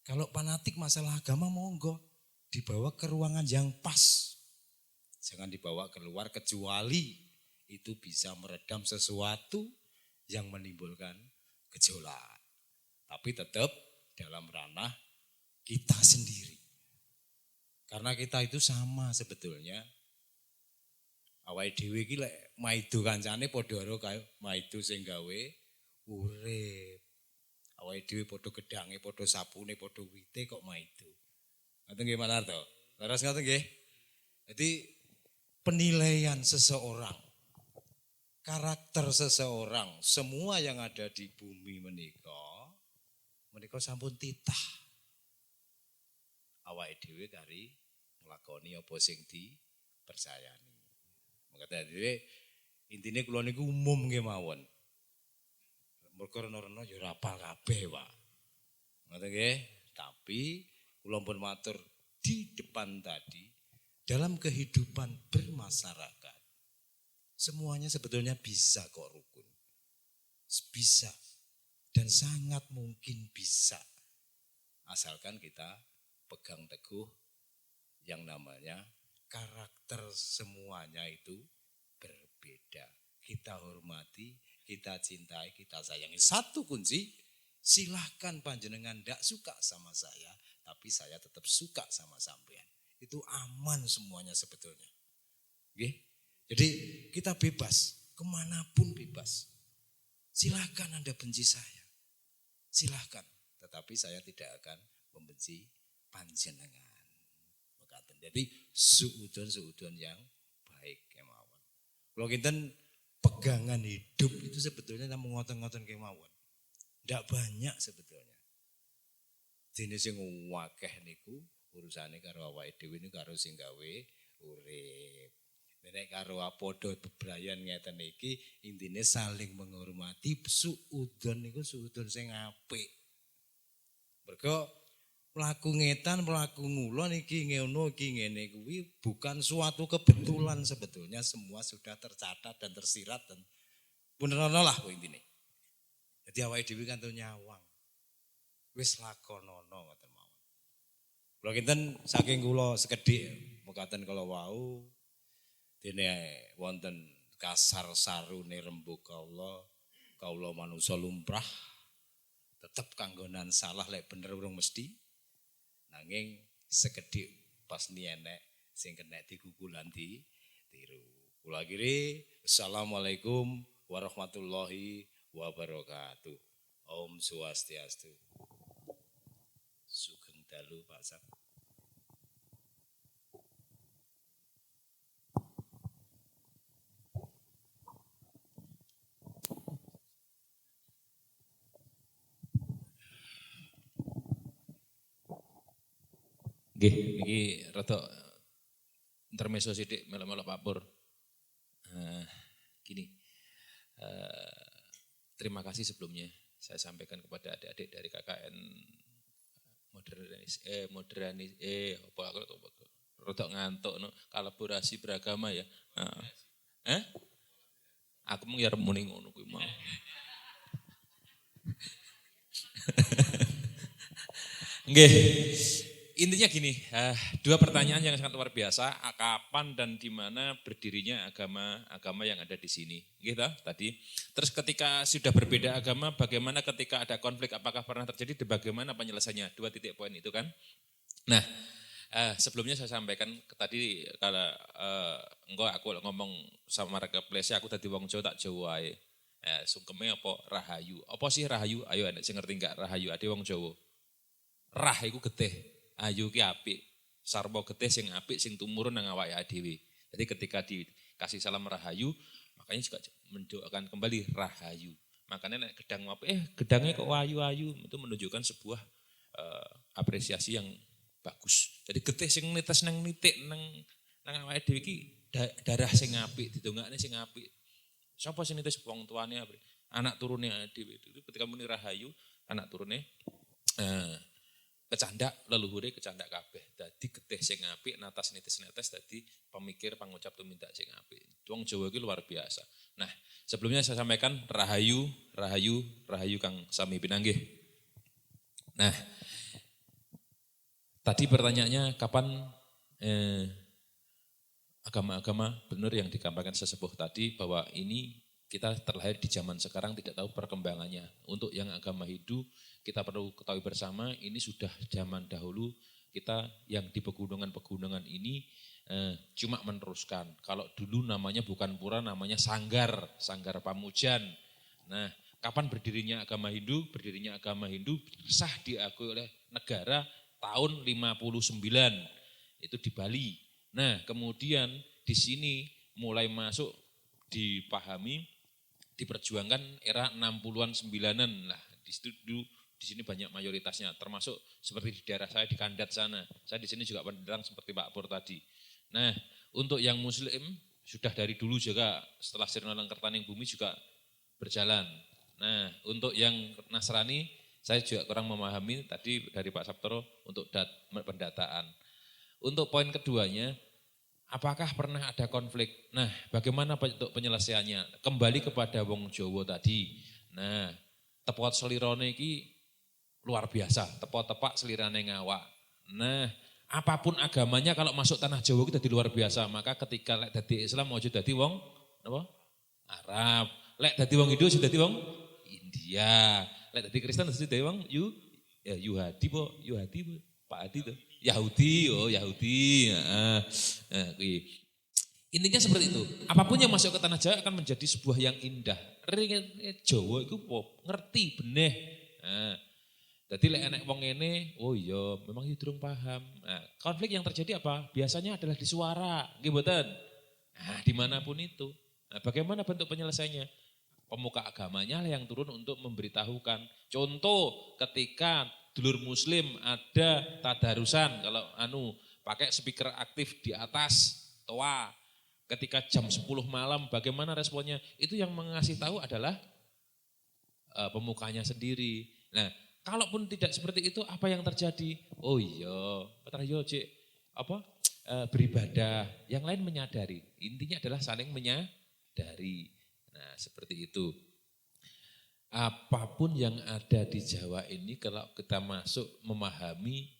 Kalau fanatik masalah agama monggo dibawa ke ruangan yang pas. Jangan dibawa keluar kecuali itu bisa meredam sesuatu yang menimbulkan gejolak. Tapi tetap dalam ranah kita sendiri. Karena kita itu sama sebetulnya. Awake dhewe iki lek maido kancane padha karo maido sing gawe urip. Awake dhewe padha gedange, padha sapune, padha wite kok maido. Ngoten nggih Mas Narto. Leres ngoten nggih. Jadi penilaian seseorang, karakter seseorang, semua yang ada di bumi menika sampun titah. Awake dhewe kari nglakoni apa sing dipercayani. Mengatakan dhewe intine kula niku umum nggih mawon. Mergo rena-rena ya ora apal kabeh, Pak. Ngoten nggih, tapi kula pun matur di depan tadi dalam kehidupan bermasyarakat semuanya sebetulnya bisa kok rukun. Bisa dan sangat mungkin bisa. Asalkan kita pegang teguh yang namanya karakter semuanya itu berbeda. Kita hormati, kita cintai, kita sayangi. Satu kunci, silahkan panjenengan tidak suka sama saya, tapi saya tetap suka sama sampean. Itu aman semuanya sebetulnya. Oke? Jadi kita bebas, kemanapun bebas. Silahkan Anda benci saya, silahkan. Tetapi saya tidak akan membenci panjenengan. Jadi suudon yang baik kemawon. Kalau kita pegangan hidup itu sebetulnya namung ngoten-ngoten kemawon. Ndak banyak sebetulnya. Dene sing akeh niku urusane karo awake dhewe niku karo sing gawe urip. Nek karo padha bebrayan ngeten iki intine saling menghormati, suudon niku suudon sing apik. Mergo mlaku ngetan, mlaku ngulon iki ngono iki ngene kuwi bukan suatu kebetulan sebetulnya, semua sudah tercatat dan tersirat dan beneran lah kuwi intine. Jadi awake dhewe kan nyawang. Wis lakonono ngoten mawon. Kula kinten saking kula sekedhik mekaten kala wau dene wonten kasar sarune rembug kaula manusa lumrah tetep kanggonan salah lek bener urung mesti. Nanging sekedhik pas nienek sing kena digugulan tiru. Kula akhiri assalamualaikum warahmatullahi wabarakatuh. Om Swastiastu. Sugeng dalu Pak Sak. Nggih, niki rada intermezzo sithik melok-melok Pak Pur. Gini, terima kasih sebelumnya saya sampaikan kepada adik-adik dari KKN rodok ngantuk no, kolaborasi beragama ya. Aku mau ya muni ngono kuwi mau. Nggih. Intinya gini, dua pertanyaan yang sangat luar biasa, kapan dan di mana berdirinya agama yang ada di sini, gitu tadi. Terus ketika sudah berbeda agama, bagaimana ketika ada konflik, apakah pernah terjadi, dan bagaimana penyelesaiannya, 2 titik poin itu kan. Nah, sebelumnya saya sampaikan tadi kalau aku ngomong sama Marketplace, aku tadi wong Jawa tak Jawa ae. Sungkeme apa rahayu? Apa sih rahayu? Ayo nek sing ngerti enggak rahayu? Ade wong Jawa. Rah iku getih. Ayu ki apik, sarwa getih sing apik sing tumurun nang awake dhewe. Jadi ketika dikasih salam rahayu, makanya juga mendoakan kembali rahayu. Makanya nek gedang apik, gedangnya kok ayu-ayu, itu menunjukkan sebuah apresiasi yang bagus. Jadi getih sing netes nang nitik nang awake dhewe ki darah sing apik, didongakne sing apik. Sapa sing netes wong tuane apik? Anak turune dhewe. Itu ketika muni rahayu, anak turune kecandak leluhure kecandak kabeh. Dadi getih sing apik natas nitis-netes dadi pemikir pangucap tumindak sing apik. Wong Jawa iki luar biasa. Nah, sebelumnya saya sampaikan rahayu Kang sami pinanggih. Nah, tadi pertanyaannya kapan agama-agama benar yang digambarkan sesepuh tadi bahwa ini kita terlahir di zaman sekarang tidak tahu perkembangannya. Untuk yang agama Hindu kita perlu ketahui bersama ini sudah zaman dahulu kita yang di pegunungan-pegunungan ini cuma meneruskan. Kalau dulu namanya bukan pura, namanya sanggar Pamujan. Nah, kapan berdirinya agama Hindu? Berdirinya agama Hindu sah diakui oleh negara tahun 59, itu di Bali. Nah, kemudian di sini mulai masuk dipahami, diperjuangkan era 60-an 9-an lah. Di situ dulu di sini banyak mayoritasnya, termasuk seperti di daerah saya di Kandat sana. Saya di sini juga pendatang seperti Pak Pur tadi. Nah, untuk yang Muslim sudah dari dulu juga setelah Sirna Lengkertaning Bumi juga berjalan. Nah, untuk yang Nasrani saya juga kurang memahami tadi dari Pak Saptoro untuk pendataan. Untuk poin keduanya, apakah pernah ada konflik? Nah, bagaimana untuk penyelesaiannya? Kembali kepada wong Jawa tadi. Nah, tepot selirone iki luar biasa, tepak selirane ngawak. Nah, apapun agamanya kalau masuk tanah Jawa kita di luar biasa. Maka ketika lek dadi Islam mau dadi wong napa? Arab. Lek dadi wong Hindu dadi wong India. Lek dadi Kristen dadi wong Yahudi po, Pak Adi tuh. Yahudi. Intinya seperti itu. Apapun yang masuk ke tanah Jawa akan menjadi sebuah yang indah. Jawa itu ngerti benih. Nah, jadi lek enek wong ngene, oh iya, memang durung paham. Nah, konflik yang terjadi apa? Biasanya adalah di suara, nggih mboten? Nah, dimanapun itu. Nah, bagaimana bentuk penyelesaiannya? Pemuka agamanya lah yang turun untuk memberitahukan. Contoh ketika dulur muslim ada tadarusan, kalau pakai speaker aktif di atas toa. Ketika jam 10 malam bagaimana responnya? Itu yang mengasih tahu adalah pemukanya sendiri. Nah, kalaupun tidak seperti itu, apa yang terjadi? Oh iya, beribadah. Yang lain menyadari. Intinya adalah saling menyadari. Nah, seperti itu. Apapun yang ada di Jawa ini, kalau kita masuk memahami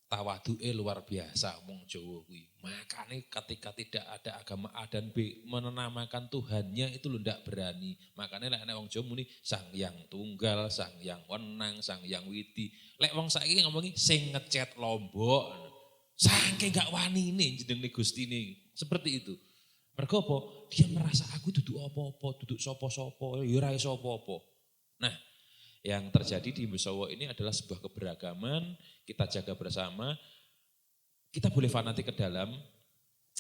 tawadu'e luar biasa wong Jawa kuwi. Makanya ketika tidak ada agama A dan B menamakan Tuhannya itu lu ndak berani. Makanya lek wong Jawa muni Sang Hyang Tunggal, Sang Hyang Wenang, Sang Hyang Widi. Lek wong saiki ngomongi sing ngecet Lombok. Saking gak wanine jenenge Gustine. Seperti itu. Mergo apa? Dia merasa aku duduk apa-apa, duduk sapa-sapa, ya ora iso apa-apa. Nah, yang terjadi di Mbesowo ini adalah sebuah keberagaman, kita jaga bersama. Kita boleh fanatik ke dalam,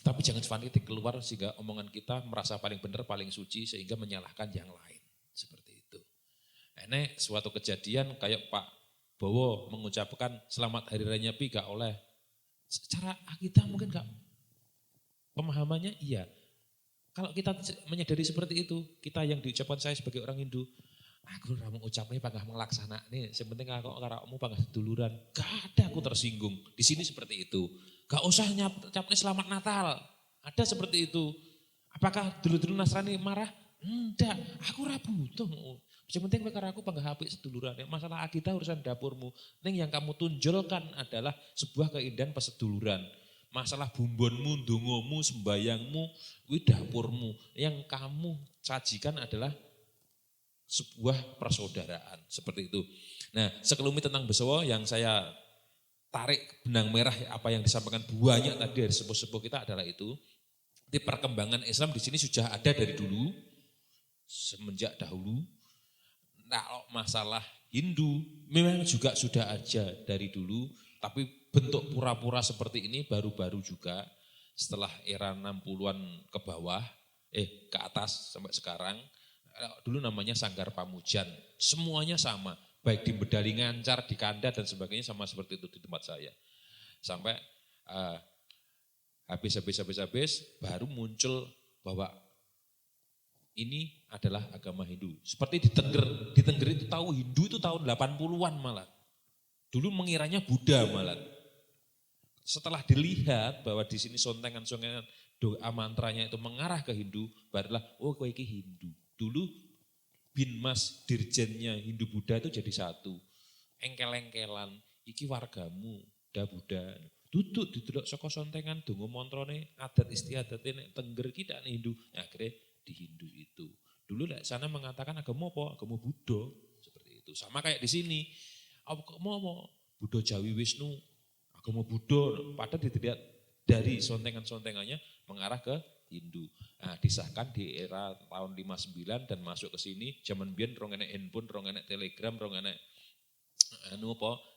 tapi jangan fanatik keluar sehingga omongan kita merasa paling benar, paling suci sehingga menyalahkan yang lain. Seperti itu. Ini suatu kejadian kayak Pak Bowo mengucapkan selamat hari raya Nyepi gak oleh. Secara akidah mungkin enggak, pemahamannya iya. Kalau kita menyadari seperti itu, kita yang diucapkan saya sebagai orang Hindu, aku ora mau ucapnya panggah melaksanakan, yang penting aku karakmu panggah seduluran. Gak ada aku tersinggung. Di sini seperti itu. Gak usah ucapnya selamat Natal. Ada seperti itu. Apakah dulu-dulu Nasrani marah? Enggak, aku ora butuh. Yang penting perkara aku panggah apik seduluran. Masalah akidah urusan dapurmu. Yang kamu tunjulkan adalah sebuah keindahan peseduluran. Masalah bumbonmu, ndongamu, sembayangmu, kuwi dapurmu. Yang kamu sajikan adalah sebuah persaudaraan, seperti itu. Nah, sekelumit tentang Besowo yang saya tarik benang merah apa yang disampaikan banyak tadi dari sepuh-sepuh kita adalah itu. Di perkembangan Islam di sini sudah ada dari dulu, semenjak dahulu. Nah, masalah Hindu memang juga sudah ada dari dulu, tapi bentuk pura-pura seperti ini baru-baru juga setelah era 60-an ke bawah, ke atas sampai sekarang. Dulu namanya Sanggar Pamujan, semuanya sama, baik di Bedali Ngancar, di Kanda dan sebagainya sama seperti itu di tempat saya. Sampai habis baru muncul bahwa ini adalah agama Hindu. Seperti di Tengger itu tahu Hindu itu tahun 80-an malah. Dulu mengiranya Buddha malah. Setelah dilihat bahwa di sini sontengan-sontengan doa mantranya itu mengarah ke Hindu, barulah oh kowe iki Hindu. Dulu Binmas dirjennya Hindu Buddha itu jadi satu. Engkel-engkelan, iki wargamu, Buddha. Duduk didelok saka sontengan donga mantrane adat istiadatnya nek Tengger iki dak Hindu. Akhirnya di Hindu itu. Dulu sana mengatakan agama apa? Agama Buddha. Seperti itu. Sama kayak di sini. Agama apa? Buddha Jawi Wisnu. Agama Buddha. Padahal dilihat dari sontengan-sontengannya mengarah ke Hindu. Nah, disahkan di era tahun 59 dan masuk ke sini. Zaman biyen rong enek handphone, rong enek telegram, rong enek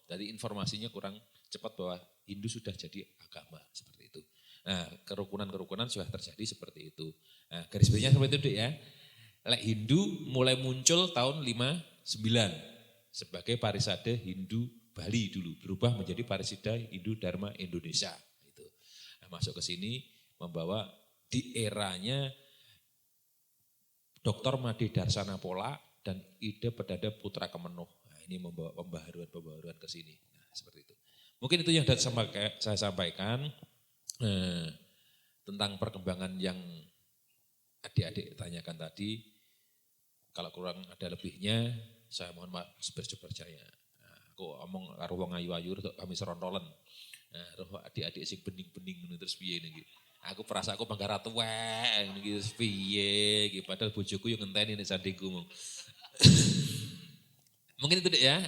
jadi informasinya kurang cepat bahwa Hindu sudah jadi agama seperti itu. Nah, kerukunan-kerukunan sudah terjadi seperti itu. Nah, garis bawahnya seperti itu ya. Lek Hindu mulai muncul tahun 59 sebagai Parisade Hindu Bali dulu, berubah menjadi Parisida Hindu Dharma Indonesia. Itu. Nah, masuk ke sini membawa di eranya Dr. Made Darsana Pola dan Ide Pedada Putra Kemenuh. Nah, ini membawa pembaharuan ke sini. Nah, seperti itu. Mungkin itu yang saya sampaikan tentang perkembangan yang adik-adik tanyakan tadi. Kalau kurang ada lebihnya, saya mohon maaf sepercaya. Nah, aku omong karo wong ayu-ayu kami serontolen. Nah, roh adik-adik sing bening-bening terus piye niki. Aku perasa aku panggara tuwek niki terus piye iki padahal bojoku yo ngenteni nek sandingku mong. Mungkin itu deh ya.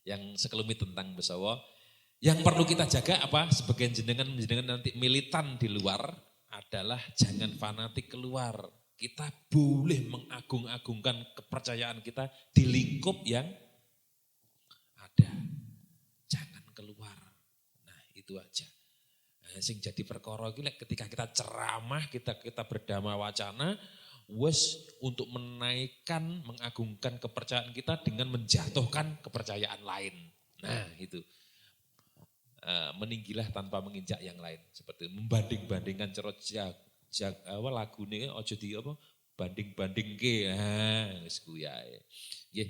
Yang sekelumit tentang Besowo. Yang perlu kita jaga apa? Sebagian jenengan nanti militan di luar adalah jangan fanatik keluar. Kita boleh mengagung-agungkan kepercayaan kita di lingkup yang ada. Jangan keluar. Nah, itu aja. Nah, sing jadi perkara iki ketika kita ceramah, kita berdama wacana, wes untuk menaikkan, mengagungkan kepercayaan kita dengan menjatuhkan kepercayaan lain. Nah, itu. Meninggilah tanpa menginjak yang lain. Seperti membanding-bandingkan cerot lagu ini ojo di apa banding-bandingke. Wis kuwi ae. Nggih.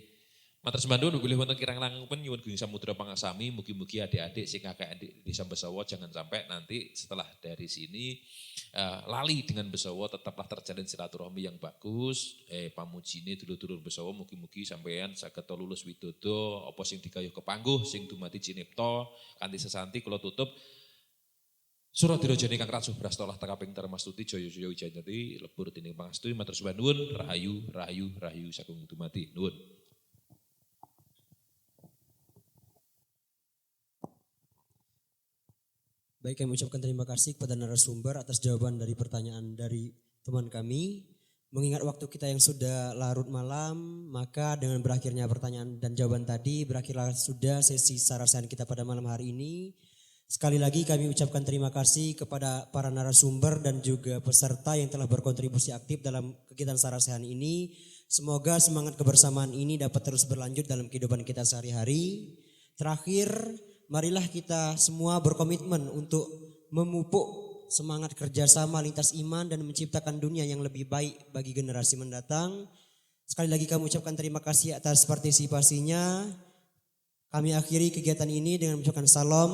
Matur sembah nuwun bilih wonten kirang langkung nyuwun Gusti Samudra Pangasami, mugi-mugi adik-adik sing kakek adik desa Besowo jangan sampai nanti setelah dari sini lali dengan Besowo, tetaplah terjalin silaturahmi yang bagus. Pamujine dulur-dulur Besowo mugi-mugi sampeyan saged lulus widodo apa sing digayuh kepangguh sing dumadi cinipta kanthi sesanti kula tutup Surah dirajane kang rasuh prastolah takaping termastuti jaya-jaya wijayati lebur dening pangastuti matur sembah nuwun rahayu sagung dumadi nuwun. Baik, kami ucapkan terima kasih kepada narasumber atas jawaban dari pertanyaan dari teman kami. Mengingat waktu kita yang sudah larut malam, maka dengan berakhirnya pertanyaan dan jawaban tadi, berakhirlah sudah sesi sarasehan kita pada malam hari ini. Sekali lagi kami ucapkan terima kasih kepada para narasumber dan juga peserta yang telah berkontribusi aktif dalam kegiatan sarasehan ini. Semoga semangat kebersamaan ini dapat terus berlanjut dalam kehidupan kita sehari-hari. Terakhir, marilah kita semua berkomitmen untuk memupuk semangat kerjasama lintas iman dan menciptakan dunia yang lebih baik bagi generasi mendatang. Sekali lagi kami ucapkan terima kasih atas partisipasinya. Kami akhiri kegiatan ini dengan mengucapkan salam,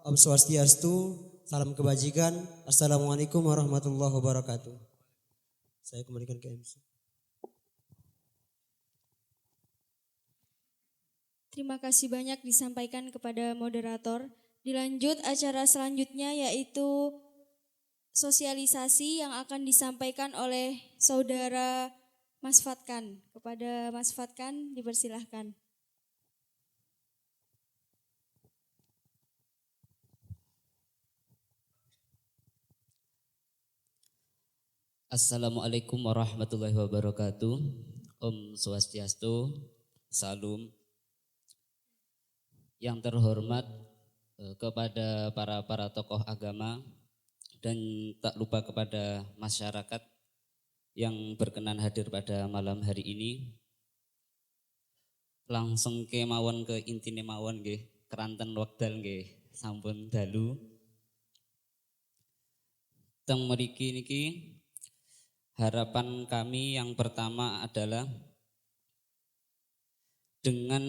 Om Swastiastu, salam kebajikan. Assalamualaikum warahmatullahi wabarakatuh. Saya kembalikan ke MC. Terima kasih banyak disampaikan kepada moderator. Dilanjut acara selanjutnya yaitu sosialisasi yang akan disampaikan oleh saudara Mas Fatkan. Kepada Mas Fatkan dipersilahkan. Assalamualaikum warahmatullahi wabarakatuh. Om Swastiastu, Salam. Yang terhormat kepada para tokoh agama dan tak lupa kepada masyarakat yang berkenan hadir pada malam hari ini. Langsung ke mawon ke intine mawon nggih, keranten wekdal nggih sampun dalu. Teng mriki niki harapan kami yang pertama adalah dengan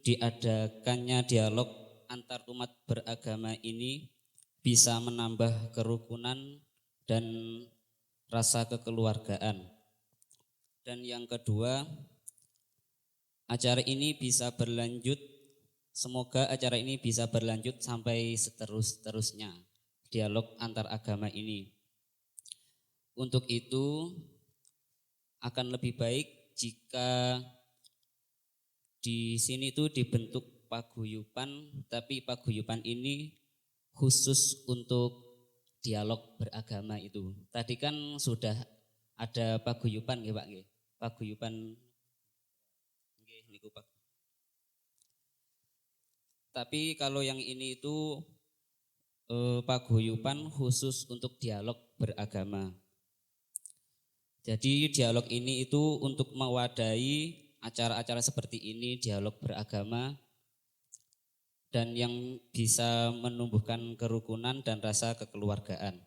diadakannya dialog antar umat beragama ini bisa menambah kerukunan dan rasa kekeluargaan. Dan yang kedua, acara ini bisa berlanjut, semoga acara ini bisa berlanjut sampai seterusnya dialog antar agama ini. Untuk itu akan lebih baik jika di sini tuh dibentuk paguyuban, tapi paguyuban ini khusus untuk dialog beragama itu. Tadi kan sudah ada paguyuban nggih Pak nggih. Paguyuban nggih niku Pak. Tapi kalau yang ini itu paguyuban khusus untuk dialog beragama. Jadi dialog ini itu untuk mewadahi acara-acara seperti ini, dialog beragama, dan yang bisa menumbuhkan kerukunan dan rasa kekeluargaan.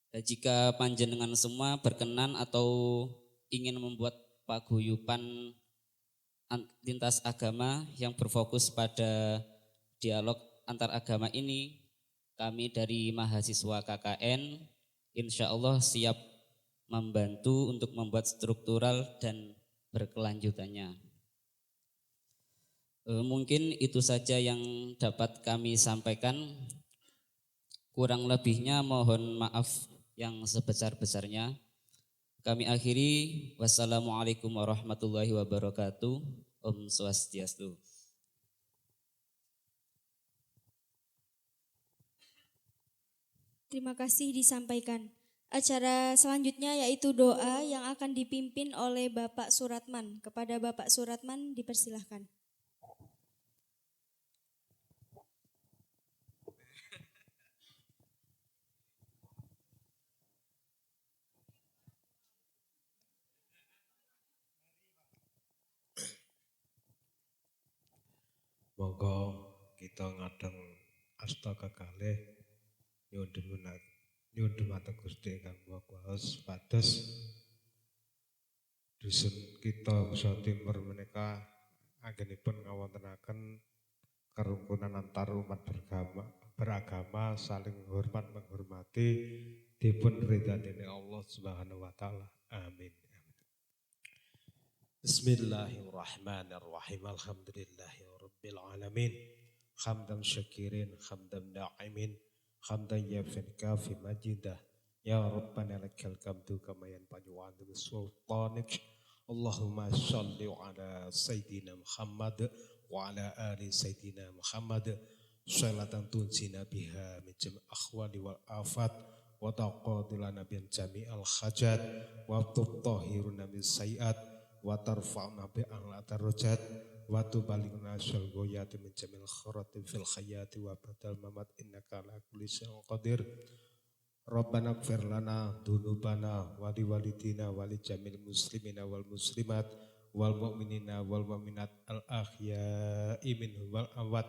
Dan jika panjenengan semua berkenan atau ingin membuat paguyuban lintas agama yang berfokus pada dialog antar agama ini, kami dari mahasiswa KKN insya Allah siap membantu untuk membuat struktural dan berkelanjutannya. Mungkin itu saja yang dapat kami sampaikan. Kurang lebihnya mohon maaf yang sebesar-besarnya. Kami akhiri. Wassalamualaikum warahmatullahi wabarakatuh. Om Swastiastu. Terima kasih disampaikan. Acara selanjutnya yaitu doa yang akan dipimpin oleh Bapak Suratman. Kepada Bapak Suratman dipersilahkan. Monggo kita ngadeng asta kekalih nyuwun dhumateng Gusti Ingkang Maha Kuwasa pados dusun kita Nusa Timur menika anggenipun ngawontenaken kerukunan antar umat beragama saling menghormati dipun ridhani Allah Subhanahu wa taala. Amin. Bismillahirrahmanirrahim. Alhamdulillahirabbil alamin. Hamdan syakirin, hamdan na'imin, hamdan yafin kafi majidah. Ya Rabbana lakal hamdu kama yanfa'u wa anta sultanik. Allahumma shalli ala sayyidina Muhammad wa ala ali sayyidina Muhammad. Salatan tunsina biha min jami' akhwali wal afat wa taqadilana bin jami'al hajat wa tutahhiruna min sayiat wa tarfa'na bi a'la darajat wa tubalighna syal ghayati min jamil khairati fil hayati wa badal mamat innaka ala kulli syai'in qadir. Rabbana ighfir lana dzunubana wa li walidina wa li jamil muslimina wal muslimat wal mu'minina wal mu'minat al ahya'i minhum wal amwat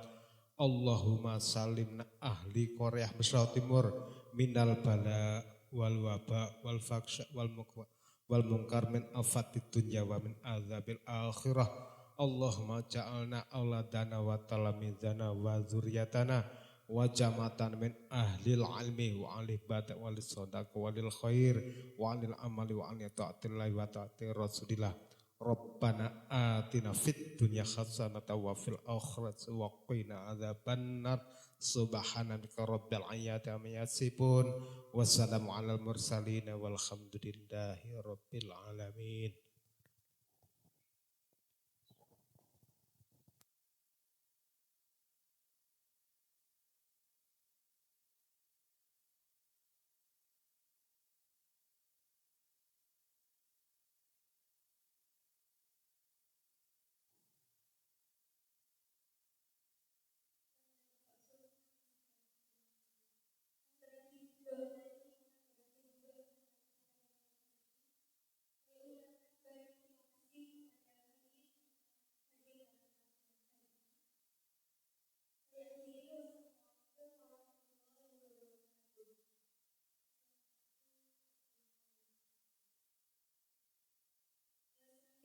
Allahumma salimna ahli Korea Besar Timur minal bala wal waba wal faksha wal munkar min afatid dunya wa min azabil akhirah. Allahumma ja'alna auladana wa talamidana wa zuriyatana wa jamatan min ahlil ilmi wa alih badak wa lisodaq wa lil khair wa alil amali wa alih ta'atillahi wa ta'ati rasulillah. Rabbana atina fid dunya hasanatan wa fil akhirati wa qina adzabannar. Subhanaka rabbil izzati amma yasifun. Wassalamu alal mursalin walhamdulillahi rabbil alamin.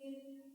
Thank you.